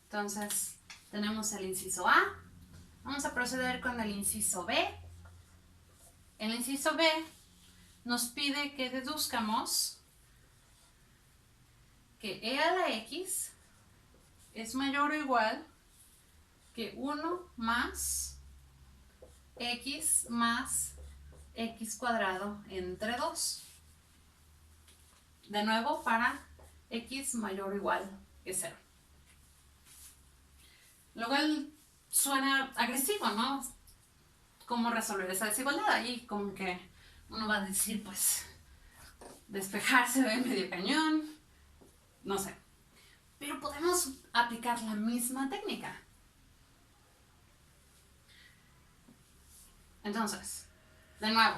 Entonces, tenemos el inciso A. Vamos a proceder con el inciso B. El inciso B nos pide que deduzcamos que e a la x es mayor o igual que 1 más x cuadrado entre 2. De nuevo, para x mayor o igual que 0. Luego suena agresivo, ¿no? ¿Cómo resolver esa desigualdad? Ahí como que uno va a decir, pues, despejarse de medio cañón, no sé. Pero podemos aplicar la misma técnica. Entonces, de nuevo,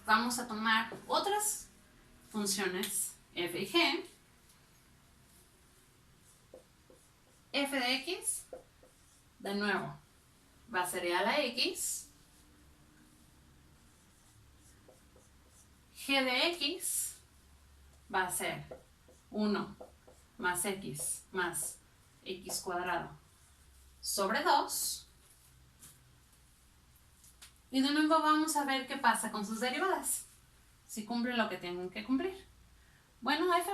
vamos a tomar otras funciones f y g. F de x, de nuevo, va a ser e a la x. G de x va a ser 1 más x cuadrado sobre 2. Y de nuevo vamos a ver qué pasa con sus derivadas. Si cumplen lo que tienen que cumplir. Bueno, f',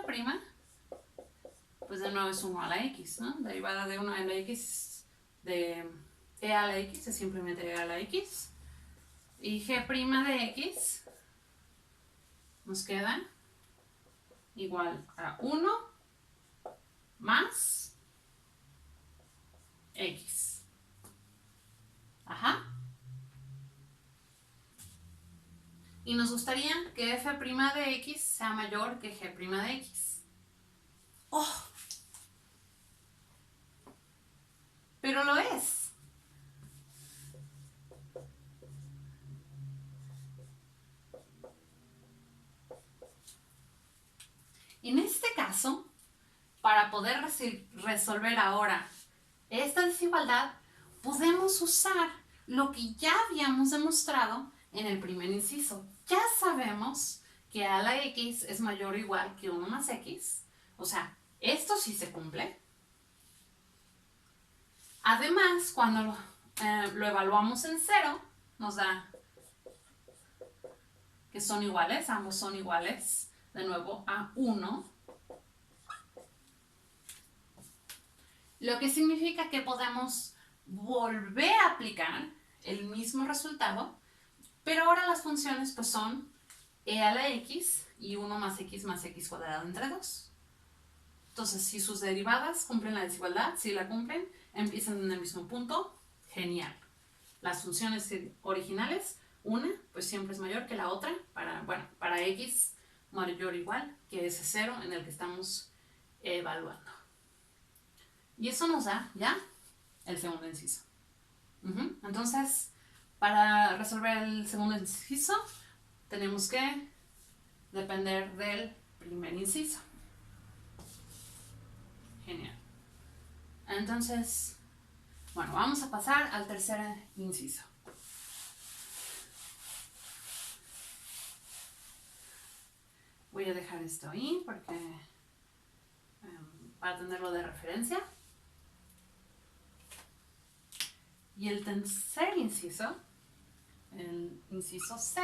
pues de nuevo es 1 a la x, ¿no? Derivada de 1 a la x de e a la x es simplemente e a la x. Y g' de x nos queda igual a 1 más x. Ajá. Y nos gustaría que f' de x sea mayor que g' de x. ¡Oh! Pero lo es. En este caso, para poder resolver ahora esta desigualdad, podemos usar lo que ya habíamos demostrado en el primer inciso. Ya sabemos que a la x es mayor o igual que 1 más x. O sea, esto sí se cumple. Además, cuando lo evaluamos en 0, nos da que son iguales, ambos son iguales, de nuevo, a 1. Lo que significa que podemos volver a aplicar el mismo resultado, pero ahora las funciones pues son e a la x y 1 más x cuadrado entre 2. Entonces, si sus derivadas cumplen la desigualdad, si la cumplen, empiezan en el mismo punto, genial. Las funciones originales, una, pues siempre es mayor que la otra, para x mayor o igual que ese 0 en el que estamos evaluando. Y eso nos da ya el segundo inciso. Entonces, para resolver el segundo inciso, tenemos que depender del primer inciso. Genial. Entonces, bueno, vamos a pasar al tercer inciso. Voy a dejar esto ahí porque para tenerlo de referencia. Y el tercer inciso, el inciso C,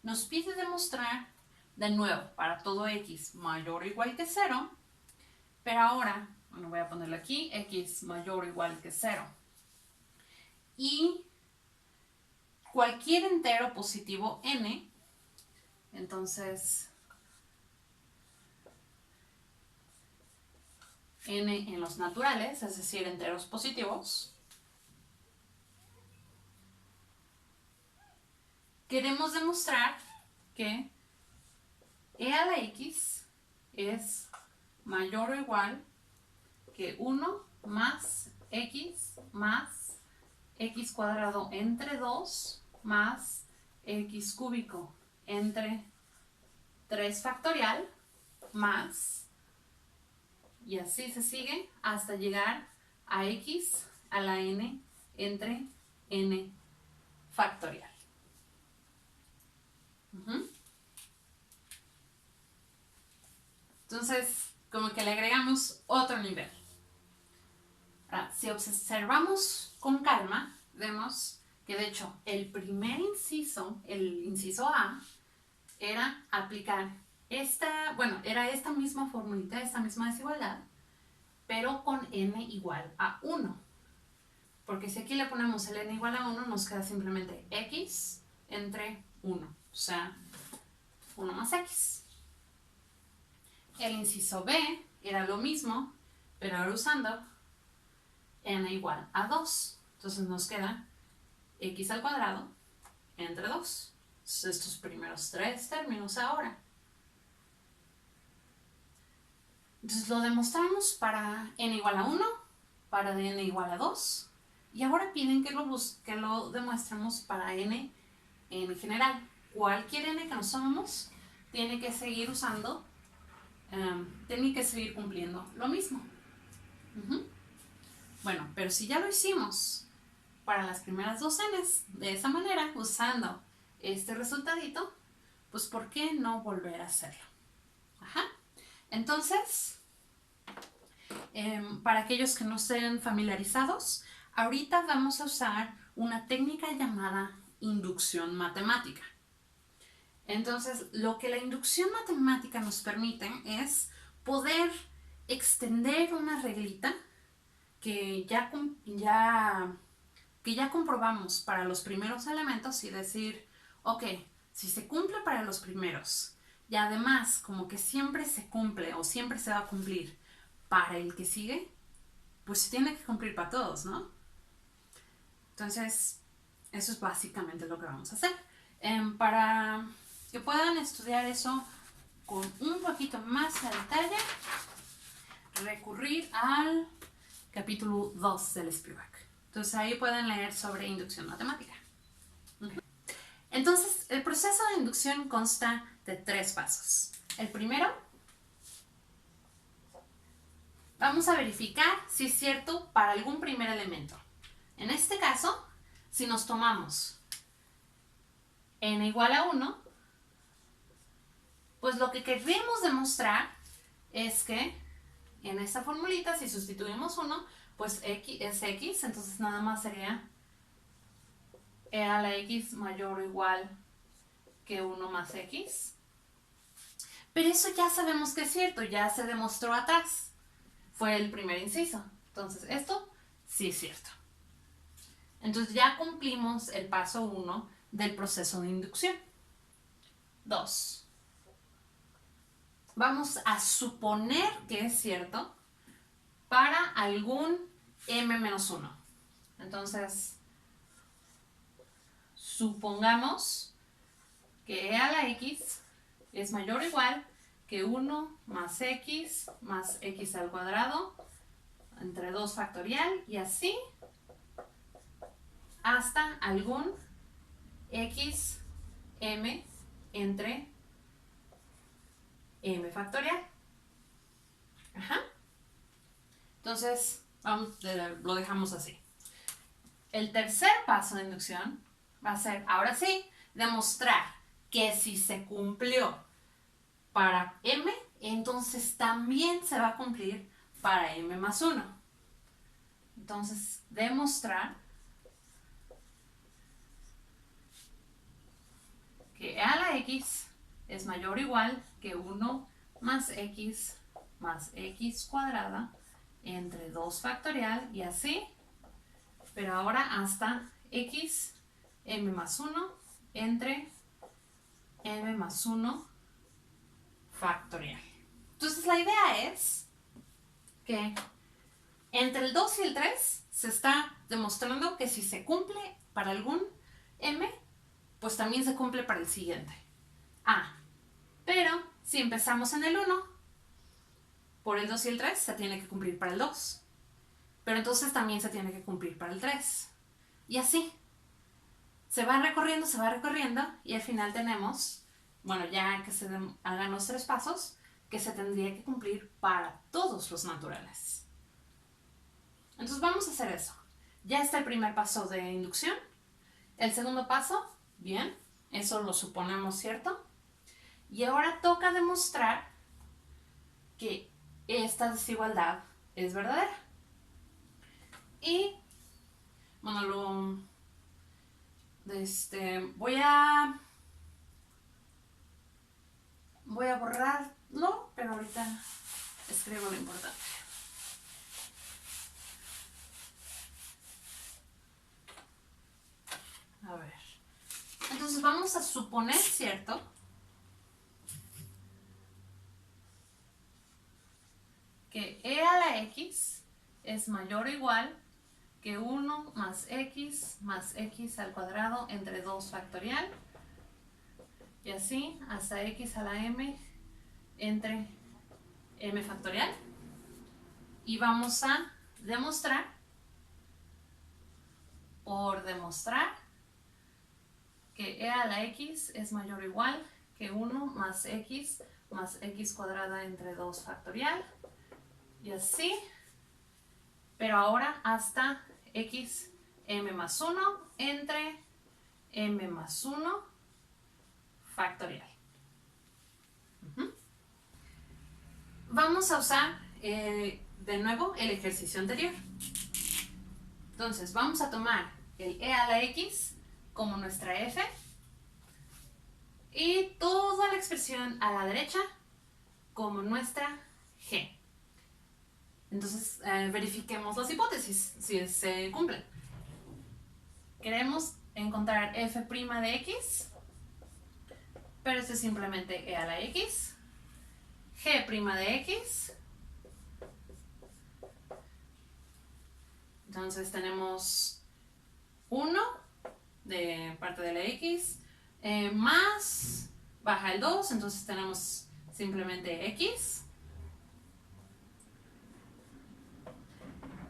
nos pide demostrar, de nuevo, para todo x mayor o igual que 0, pero ahora, bueno, voy a ponerlo aquí, x mayor o igual que 0. Y cualquier entero positivo n, entonces n en los naturales, es decir, enteros positivos, queremos demostrar que e a la x es mayor o igual que 1 más x cuadrado entre 2 más x cúbico entre 3 factorial más, y así se sigue hasta llegar a x a la n entre n factorial. Entonces, como que le agregamos otro nivel. Ahora, si observamos con calma, vemos que de hecho el primer inciso, el inciso A, era aplicar era esta misma formulita, esta misma desigualdad, pero con n igual a 1. Porque si aquí le ponemos el n igual a 1, nos queda simplemente x entre 1, o sea, 1 más x. El inciso B era lo mismo, pero ahora usando n igual a 2. Entonces nos queda x al cuadrado entre 2. Estos primeros 3 términos ahora. Entonces lo demostramos para n igual a 1, para n igual a 2, y ahora piden que lo demuestremos para n en general. Cualquier n que nos tomemos tiene que seguir usando, tiene que seguir cumpliendo lo mismo. Bueno, pero si ya lo hicimos para las primeras dos n's de esa manera, usando este resultadito, pues ¿por qué no volver a hacerlo? Entonces, para aquellos que no estén familiarizados, ahorita vamos a usar una técnica llamada inducción matemática. Entonces, lo que la inducción matemática nos permite es poder extender una reglita que ya comprobamos para los primeros elementos y decir, ok, si se cumple para los primeros y además como que siempre se cumple o siempre se va a cumplir para el que sigue, pues se tiene que cumplir para todos, ¿no? Entonces, eso es básicamente lo que vamos a hacer. Para que puedan estudiar eso con un poquito más de detalle, recurrir al capítulo 2 del Spivak. Entonces ahí pueden leer sobre inducción matemática. Entonces, el proceso de inducción consta de 3 pasos. El primero, vamos a verificar si es cierto para algún primer elemento. En este caso, si nos tomamos n igual a 1, pues lo que queremos demostrar es que en esta formulita, si sustituimos 1, pues x es x, entonces nada más sería e a la x mayor o igual que 1 más x. Pero eso ya sabemos que es cierto, ya se demostró atrás. Fue el primer inciso. Entonces esto sí es cierto. Entonces ya cumplimos el paso 1 del proceso de inducción. 2. Vamos a suponer que es cierto para algún m-1. Entonces, supongamos que e a la x es mayor o igual que 1 más x al cuadrado entre 2 factorial y así hasta algún x m entre m factorial. Entonces, lo dejamos así. El tercer paso de inducción va a ser, ahora sí, demostrar que si se cumplió para m, entonces también se va a cumplir para m más 1. Entonces, demostrar que a la x es mayor o igual que 1 más x cuadrada entre 2 factorial y así, pero ahora hasta x m más 1 entre m más 1 factorial. Entonces la idea es que entre el 2 y el 3 se está demostrando que si se cumple para algún m, pues también se cumple para el siguiente. Pero si empezamos en el 1, por el 2 y el 3 se tiene que cumplir para el 2. Pero entonces también se tiene que cumplir para el 3. Y así. Se va recorriendo y al final tenemos, bueno, ya que se hagan los 3 pasos, que se tendría que cumplir para todos los naturales. Entonces vamos a hacer eso. Ya está el primer paso de inducción. El segundo paso, bien, eso lo suponemos, ¿cierto? Y ahora toca demostrar que esta desigualdad es verdadera. Y, bueno, voy a borrarlo, pero ahorita escribo lo importante. A ver. Entonces vamos a suponer, ¿cierto? Que e a la x es mayor o igual que 1 más x al cuadrado entre 2 factorial. Y así hasta x a la m entre m factorial. Y vamos a demostrar, por demostrar, que e a la x es mayor o igual que 1 más x cuadrada entre 2 factorial. Y así, pero ahora hasta x m más 1 entre m más 1 factorial. Vamos a usar de nuevo el ejercicio anterior. Entonces vamos a tomar el e a la x como nuestra f y toda la expresión a la derecha como nuestra g. Entonces verifiquemos las hipótesis si se cumplen. Queremos encontrar f' de x, pero esto es simplemente e a la x, g' de x. Entonces tenemos 1 de parte de la x, más baja el 2, entonces tenemos simplemente x.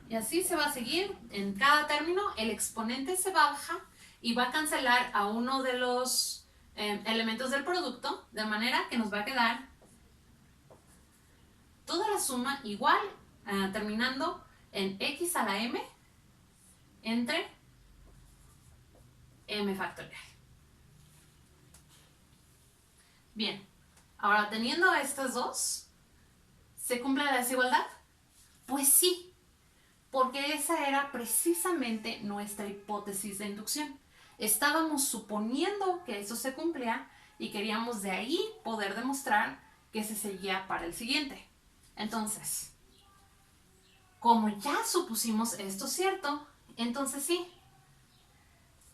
Y así se va a seguir. En cada término el exponente se baja y va a cancelar a uno de los elementos del producto, de manera que nos va a quedar toda la suma igual, terminando en x a la m entre m factorial. Bien, ahora teniendo estas dos, ¿se cumple la desigualdad? Pues sí, porque esa era precisamente nuestra hipótesis de inducción. Estábamos suponiendo que eso se cumplía y queríamos de ahí poder demostrar que se seguía para el siguiente. Entonces, como ya supusimos esto cierto, entonces sí,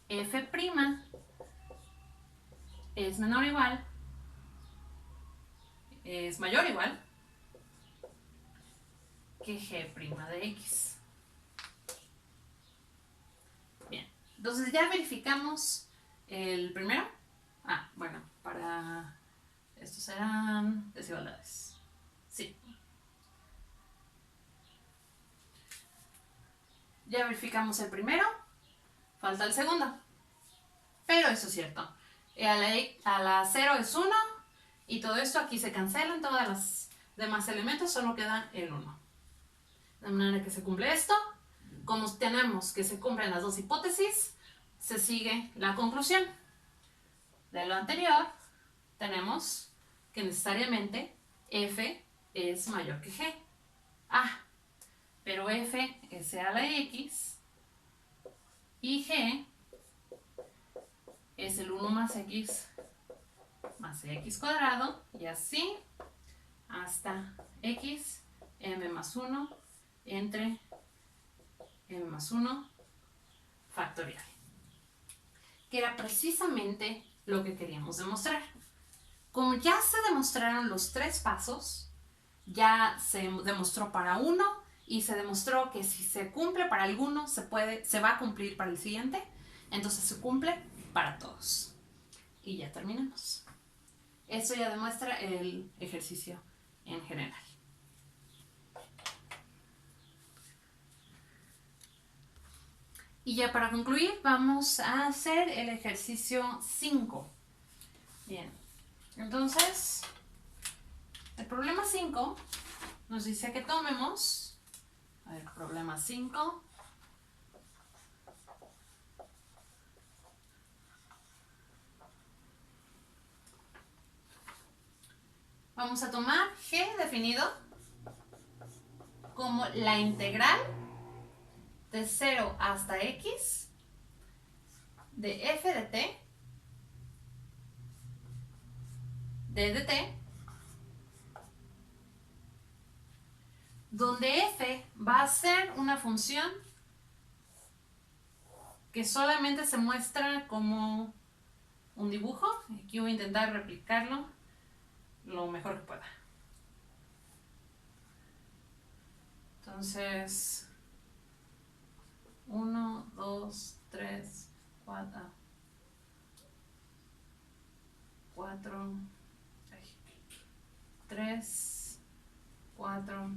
f' es menor o igual, es mayor o igual que g' de x. Bien, entonces ya verificamos el primero. Bueno, para estos serán desigualdades. Sí. Ya verificamos el primero, falta el segundo. Pero eso es cierto. A la 0 es 1 y todo esto aquí se cancelan, todos los demás elementos, solo queda el 1. De manera que se cumple esto. Como tenemos que se cumplen las dos hipótesis, se sigue la conclusión. De lo anterior, tenemos que necesariamente f es mayor que g. Pero f es e a la x y g es el 1 más x cuadrado, y así hasta x m más 1 entre m más 1 factorial, que era precisamente lo que queríamos demostrar. Como ya se demostraron los 3 pasos, ya se demostró para uno y se demostró que si se cumple para alguno se va a cumplir para el siguiente, entonces se cumple para todos. y ya terminamos. Esto ya demuestra el ejercicio en general. Y ya para concluir vamos a hacer el ejercicio 5. Bien, entonces el problema 5 nos dice que tomemos, a ver, problema 5. Vamos a tomar g definido como la integral de 0 hasta x de f de t de dt, donde f va a ser una función que solamente se muestra como un dibujo. Aquí voy a intentar replicarlo lo mejor que pueda. Entonces, 1, 2, 3, 4, 3, 4,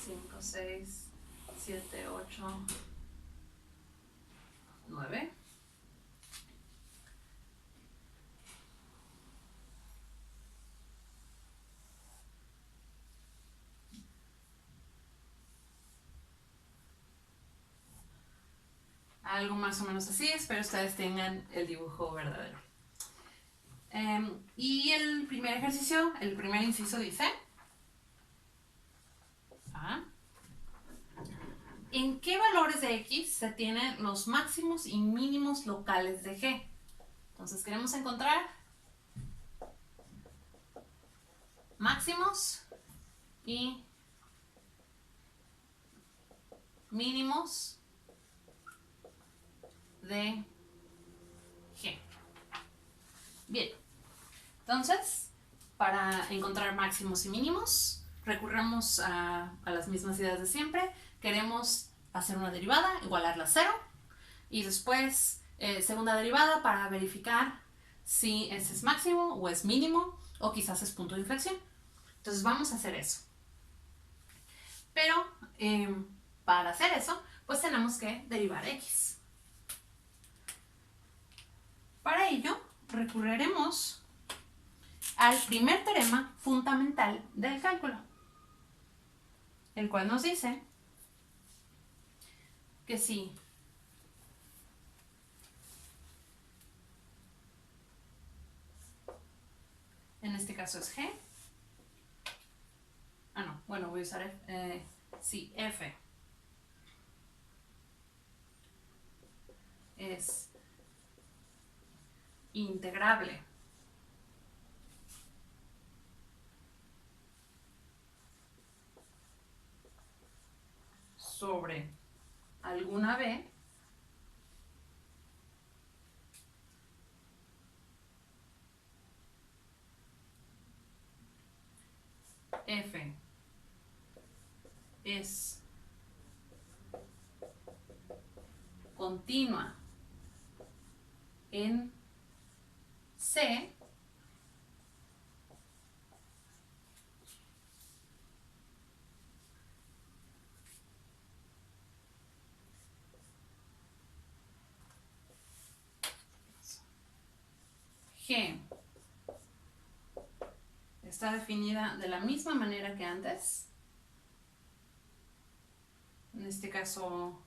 5, 6, 7, 8, 9. Algo más o menos así, espero ustedes tengan el dibujo verdadero. Y el primer ejercicio, el primer inciso dice: ¿en qué valores de x se tienen los máximos y mínimos locales de g? Entonces queremos encontrar máximos y mínimos de g. Bien, entonces para encontrar máximos y mínimos recurremos a las mismas ideas de siempre. Queremos hacer una derivada, igualarla a 0, y después segunda derivada para verificar si ese es máximo o es mínimo o quizás es punto de inflexión. Entonces vamos a hacer eso. Pero para hacer eso, pues tenemos que derivar x. Para ello, recurriremos al primer teorema fundamental del cálculo, el cual nos dice que si en este caso es g, bueno, voy a usar si f es integrable sobre alguna b, f es continua en C, G está definida de la misma manera que antes. En este caso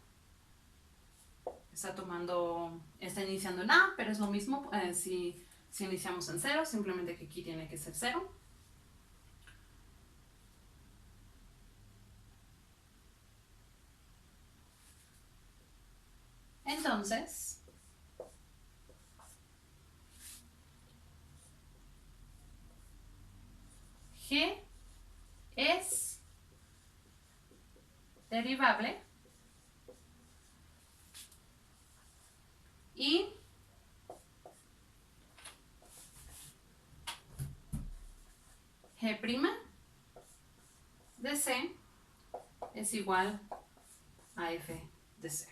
está iniciando en A, pero es lo mismo si iniciamos en 0, simplemente que aquí tiene que ser 0. Entonces, G es derivable y G' de C es igual a F de C.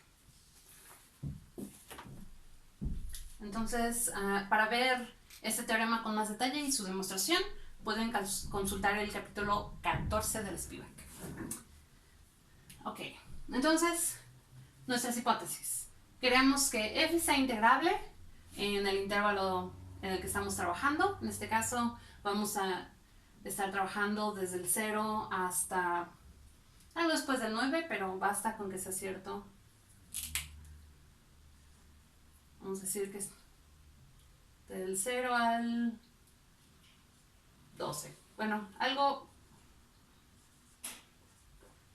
Entonces, para ver este teorema con más detalle y su demostración, pueden consultar el capítulo 14 del Spivak. Ok, entonces, nuestras hipótesis. Queremos que f sea integrable en el intervalo en el que estamos trabajando. En este caso, vamos a estar trabajando desde el 0 hasta algo después del 9, pero basta con que sea cierto. Vamos a decir que es del 0 al 12. Bueno, algo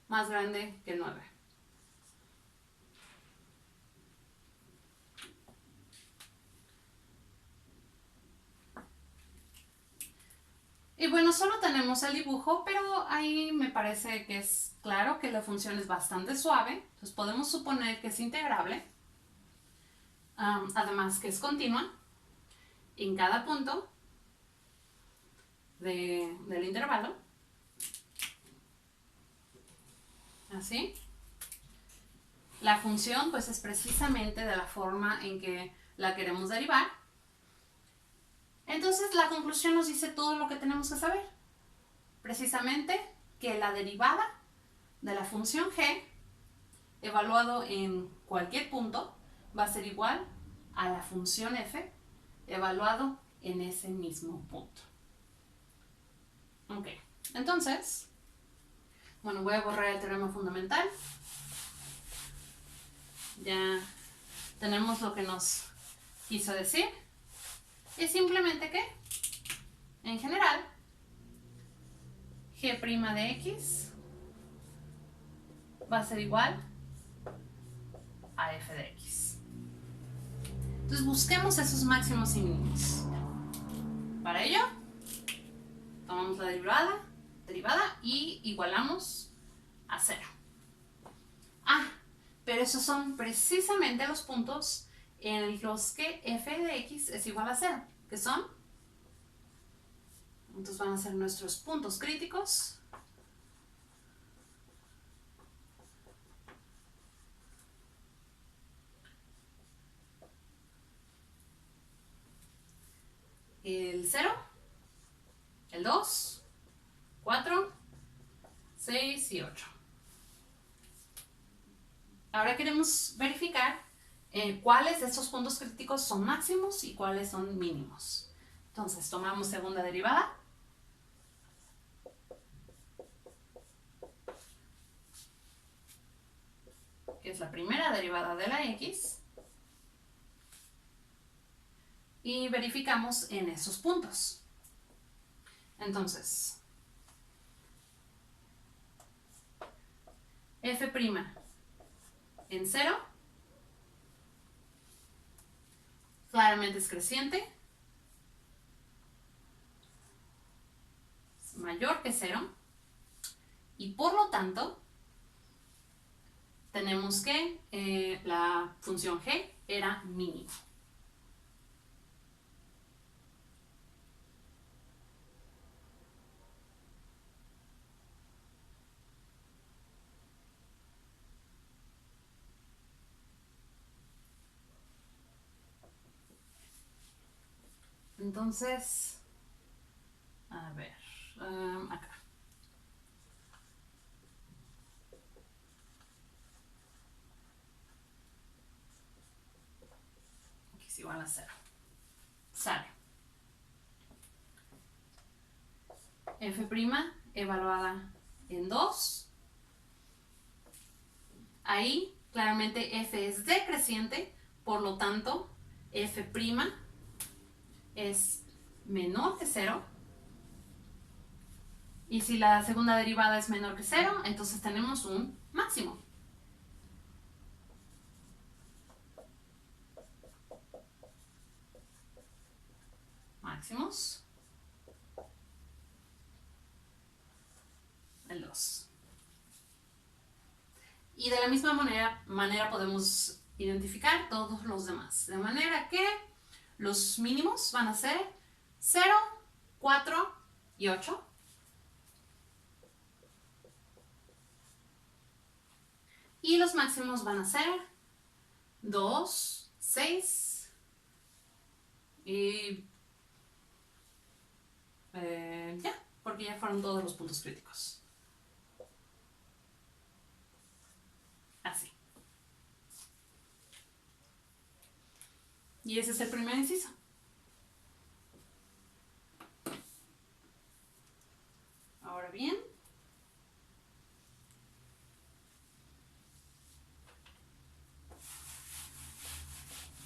más grande que el 9. Y bueno, solo tenemos el dibujo, pero ahí me parece que es claro que la función es bastante suave. Entonces podemos suponer que es integrable. Además que es continua en cada punto del intervalo. Así. La función pues es precisamente de la forma en que la queremos derivar. Entonces la conclusión nos dice todo lo que tenemos que saber. Precisamente que la derivada de la función g evaluado en cualquier punto va a ser igual a la función f evaluado en ese mismo punto. Ok, entonces, bueno, voy a borrar el teorema fundamental. Ya tenemos lo que nos quiso decir. Y simplemente que, en general, g' de x va a ser igual a f de x. Entonces busquemos esos máximos y mínimos. Para ello, tomamos la derivada y igualamos a 0. Pero esos son precisamente los puntos en los que f de x es igual a 0, que son, entonces van a ser nuestros puntos críticos. El 0, el 2, 4, 6 y 8. Ahora queremos verificar cuáles de estos puntos críticos son máximos y cuáles son mínimos. Entonces tomamos segunda derivada. Que es la primera derivada de la x. Y verificamos en esos puntos. Entonces, f' en 0 claramente es creciente, es mayor que 0 y por lo tanto tenemos que la función g era mínima. Entonces, a ver, acá. Aquí es igual a 0. Sale. F' evaluada en 2. Ahí claramente f es decreciente, por lo tanto f' es menor que 0. Y si la segunda derivada es menor que 0, entonces tenemos un máximo. Máximos. El 2. Y de la misma manera podemos identificar todos los demás. De manera que los mínimos van a ser 0, 4 y 8. Y los máximos van a ser 2, 6 Y ya, porque ya fueron todos los puntos críticos. Así. Y ese es el primer inciso. Ahora bien,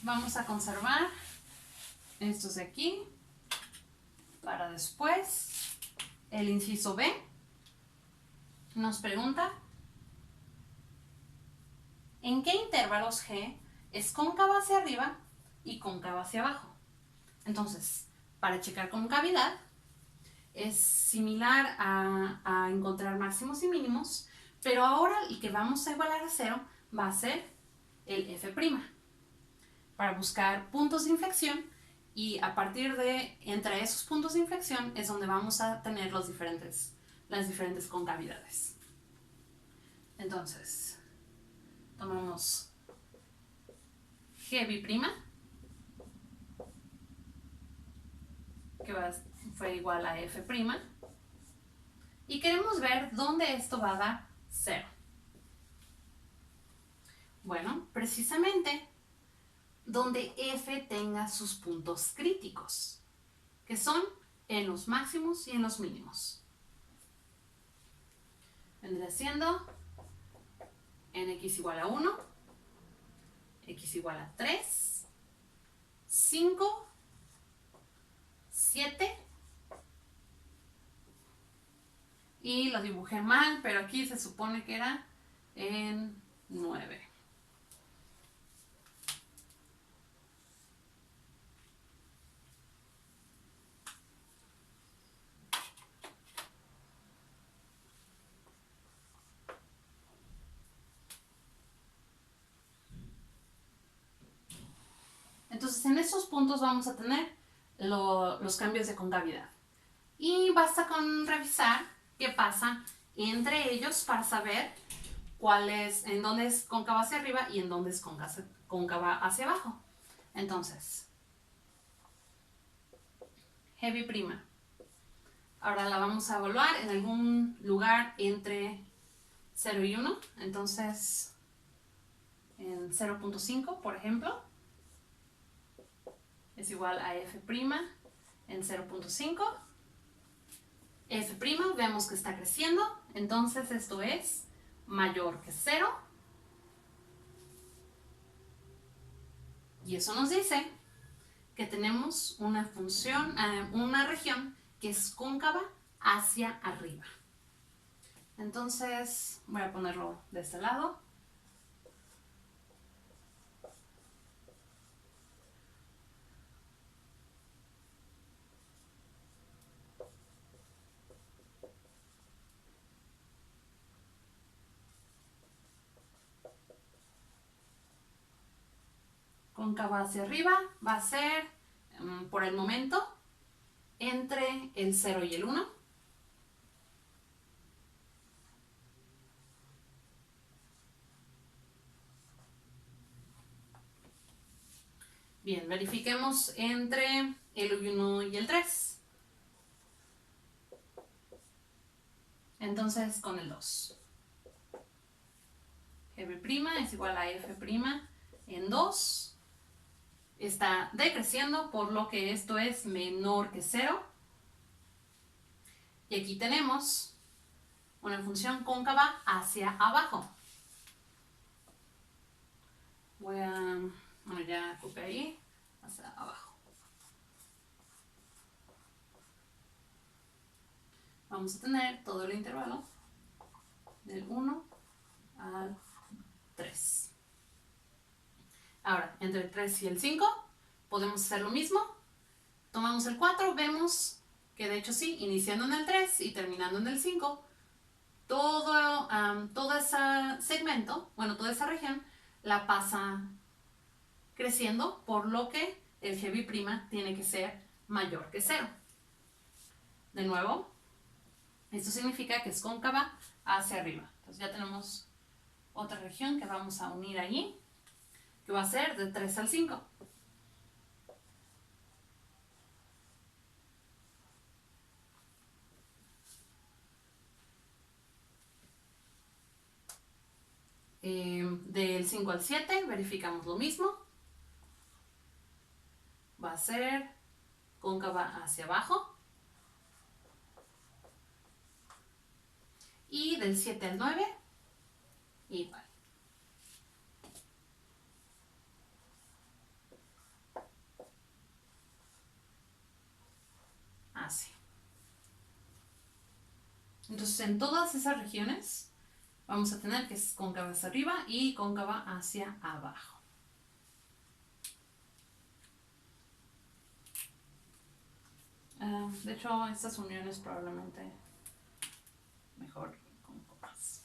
vamos a conservar estos de aquí para después. El inciso B nos pregunta ¿en qué intervalos G es cóncava hacia arriba y cóncava hacia abajo? Entonces, para checar concavidad es similar a encontrar máximos y mínimos, pero ahora el que vamos a igualar a 0 va a ser el F', para buscar puntos de inflexión, y a partir de entre esos puntos de inflexión es donde vamos a tener las diferentes concavidades. Entonces, tomamos G', que fue igual a F', y queremos ver dónde esto va a dar 0. Bueno, precisamente donde F tenga sus puntos críticos, que son en los máximos y en los mínimos. Vendría siendo en x igual a 1, x igual a 3, 5, 7, y lo dibujé mal, pero aquí se supone que era en 9. Entonces, en esos puntos vamos a tener los cambios de concavidad. Y basta con revisar qué pasa entre ellos para saber en dónde es cóncava hacia arriba y en dónde es cóncava hacia abajo. Entonces, G'. Ahora la vamos a evaluar en algún lugar entre 0 y 1. Entonces, en 0.5, por ejemplo, es igual a F' en 0.5. F', vemos que está creciendo, entonces esto es mayor que 0. Y eso nos dice que tenemos una función, una región que es cóncava hacia arriba. Entonces voy a ponerlo de este lado. Cóncava hacia arriba va a ser, por el momento, entre el 0 y el 1. Bien, verifiquemos entre el 1 y el 3. Entonces, con el 2. G' es igual a F' en 2. Está decreciendo, por lo que esto es menor que 0. Y aquí tenemos una función cóncava hacia abajo. Ya copié ahí, hacia abajo. Vamos a tener todo el intervalo del 1 al 3. Ahora, entre el 3 y el 5 podemos hacer lo mismo. Tomamos el 4, vemos que de hecho sí, iniciando en el 3 y terminando en el 5, todo ese segmento, toda esa región la pasa creciendo, por lo que el G' tiene que ser mayor que 0. De nuevo, esto significa que es cóncava hacia arriba. Entonces ya tenemos otra región que vamos a unir allí, que va a ser de 3 al 5. Del 5 al 7 verificamos lo mismo. Va a ser cóncava hacia abajo. Y del 7 al 9, igual. Así. Entonces, en todas esas regiones vamos a tener que es cóncava hacia arriba y cóncava hacia abajo. De hecho, estas uniones probablemente mejor con copas.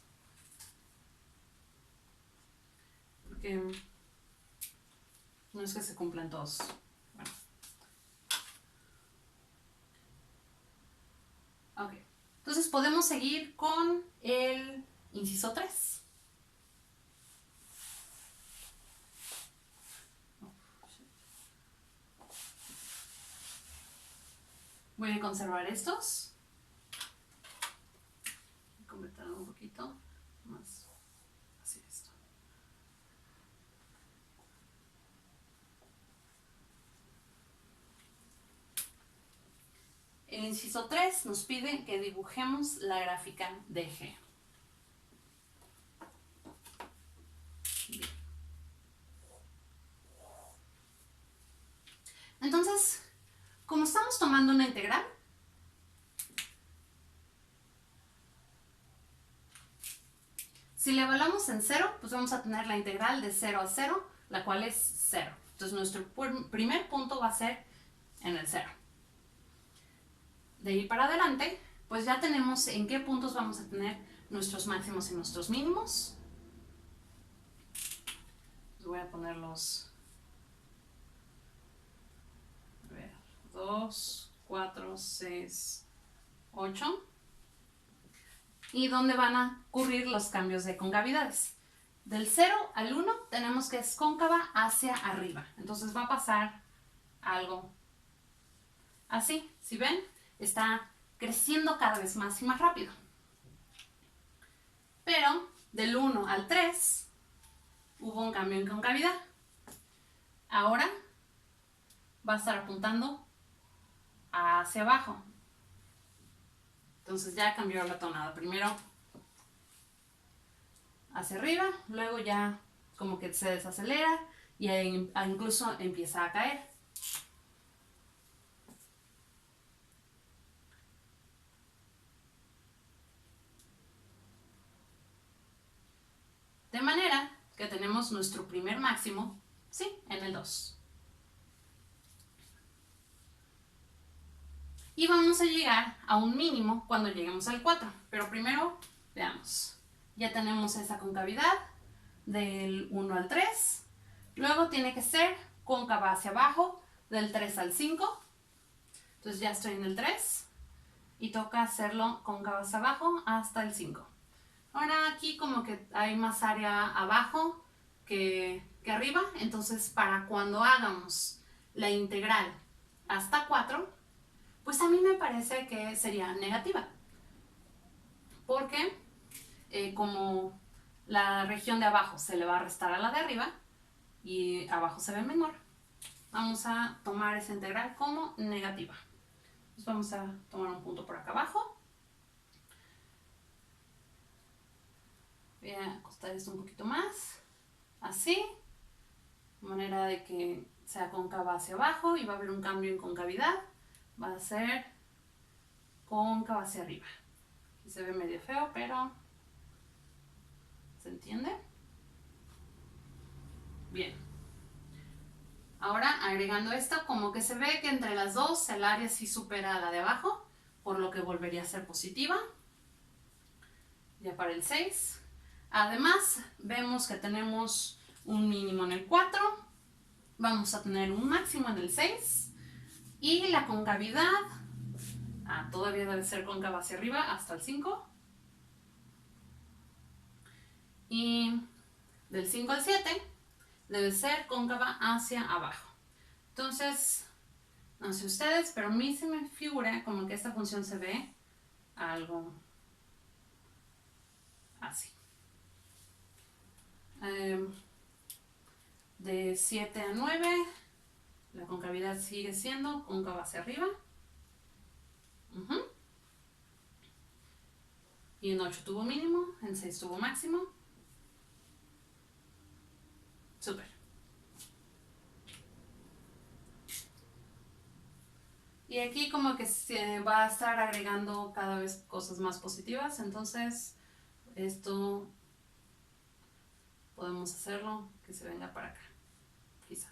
Porque no es que se cumplan todos. Bueno. Ok. Entonces podemos seguir con el inciso 3. Voy a conservar estos. Convertir un poquito más hacia esto. El inciso 3 nos pide que dibujemos la gráfica de G. Bien. Entonces, como estamos tomando una integral, si le evaluamos en 0, pues vamos a tener la integral de 0 a 0, la cual es 0. Entonces nuestro primer punto va a ser en el 0. De ahí para adelante, pues ya tenemos en qué puntos vamos a tener nuestros máximos y nuestros mínimos. Voy a ponerlos, a ver, 2, 4, 6, 8. Y dónde van a ocurrir los cambios de concavidades. Del 0 al 1 tenemos que es cóncava hacia arriba. Entonces va a pasar algo así. Si ven, está creciendo cada vez más y más rápido. Pero del 1 al 3 hubo un cambio en concavidad. Ahora va a estar apuntando hacia abajo. Entonces ya cambió la tonada. Primero hacia arriba, luego ya como que se desacelera y incluso empieza a caer. De manera que tenemos nuestro primer máximo, sí, en el 2. Y vamos a llegar a un mínimo cuando lleguemos al 4. Pero primero, veamos. Ya tenemos esa concavidad del 1 al 3. Luego tiene que ser cóncava hacia abajo del 3 al 5. Entonces ya estoy en el 3. Y toca hacerlo cóncava hacia abajo hasta el 5. Ahora aquí como que hay más área abajo que arriba. Entonces para cuando hagamos la integral hasta 4, pues a mí me parece que sería negativa. Porque como la región de abajo se le va a restar a la de arriba y abajo se ve menor, vamos a tomar esa integral como negativa. Entonces vamos a tomar un punto por acá abajo. Voy a acostar esto un poquito más. Así. De manera de que sea cóncava hacia abajo y va a haber un cambio en concavidad. Va a ser cóncava hacia arriba. Aquí se ve medio feo, pero ¿se entiende? Bien. Ahora agregando esto, como que se ve que entre las dos el área sí supera a la de abajo, por lo que volvería a ser positiva. Ya para el 6. Además, vemos que tenemos un mínimo en el 4. Vamos a tener un máximo en el 6. Y la concavidad, todavía debe ser cóncava hacia arriba hasta el 5. Y del 5 al 7 debe ser cóncava hacia abajo. Entonces, no sé ustedes, pero a mí se me figura como que esta función se ve algo así. De 7 a 9, la concavidad sigue siendo cóncava hacia arriba. Y en 8 tubo mínimo, en 6 tubo máximo. Súper. Y aquí como que se va a estar agregando cada vez cosas más positivas, entonces esto podemos hacerlo que se venga para acá, quizá.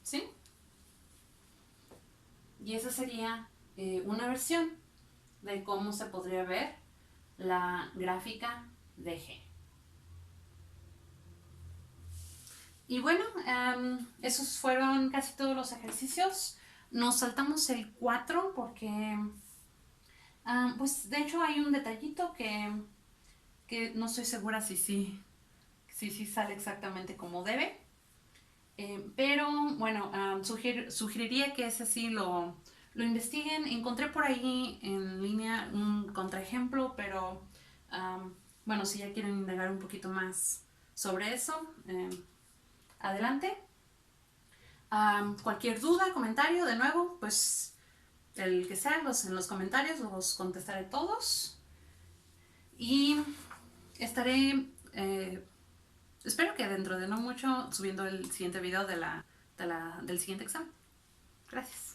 ¿Sí? Y esa sería una versión de cómo se podría ver la gráfica de G. Y bueno, esos fueron casi todos los ejercicios. Nos saltamos el 4 porque, pues de hecho hay un detallito que no estoy segura si sale exactamente como debe. Pero bueno, sugeriría que ese sí lo investiguen. Encontré por ahí en línea un contraejemplo, pero bueno, si ya quieren indagar un poquito más sobre eso, adelante. Cualquier duda, comentario, de nuevo, pues el que sea, en los comentarios los contestaré todos. Y estaré, espero que dentro de no mucho, subiendo el siguiente video del siguiente examen. Gracias.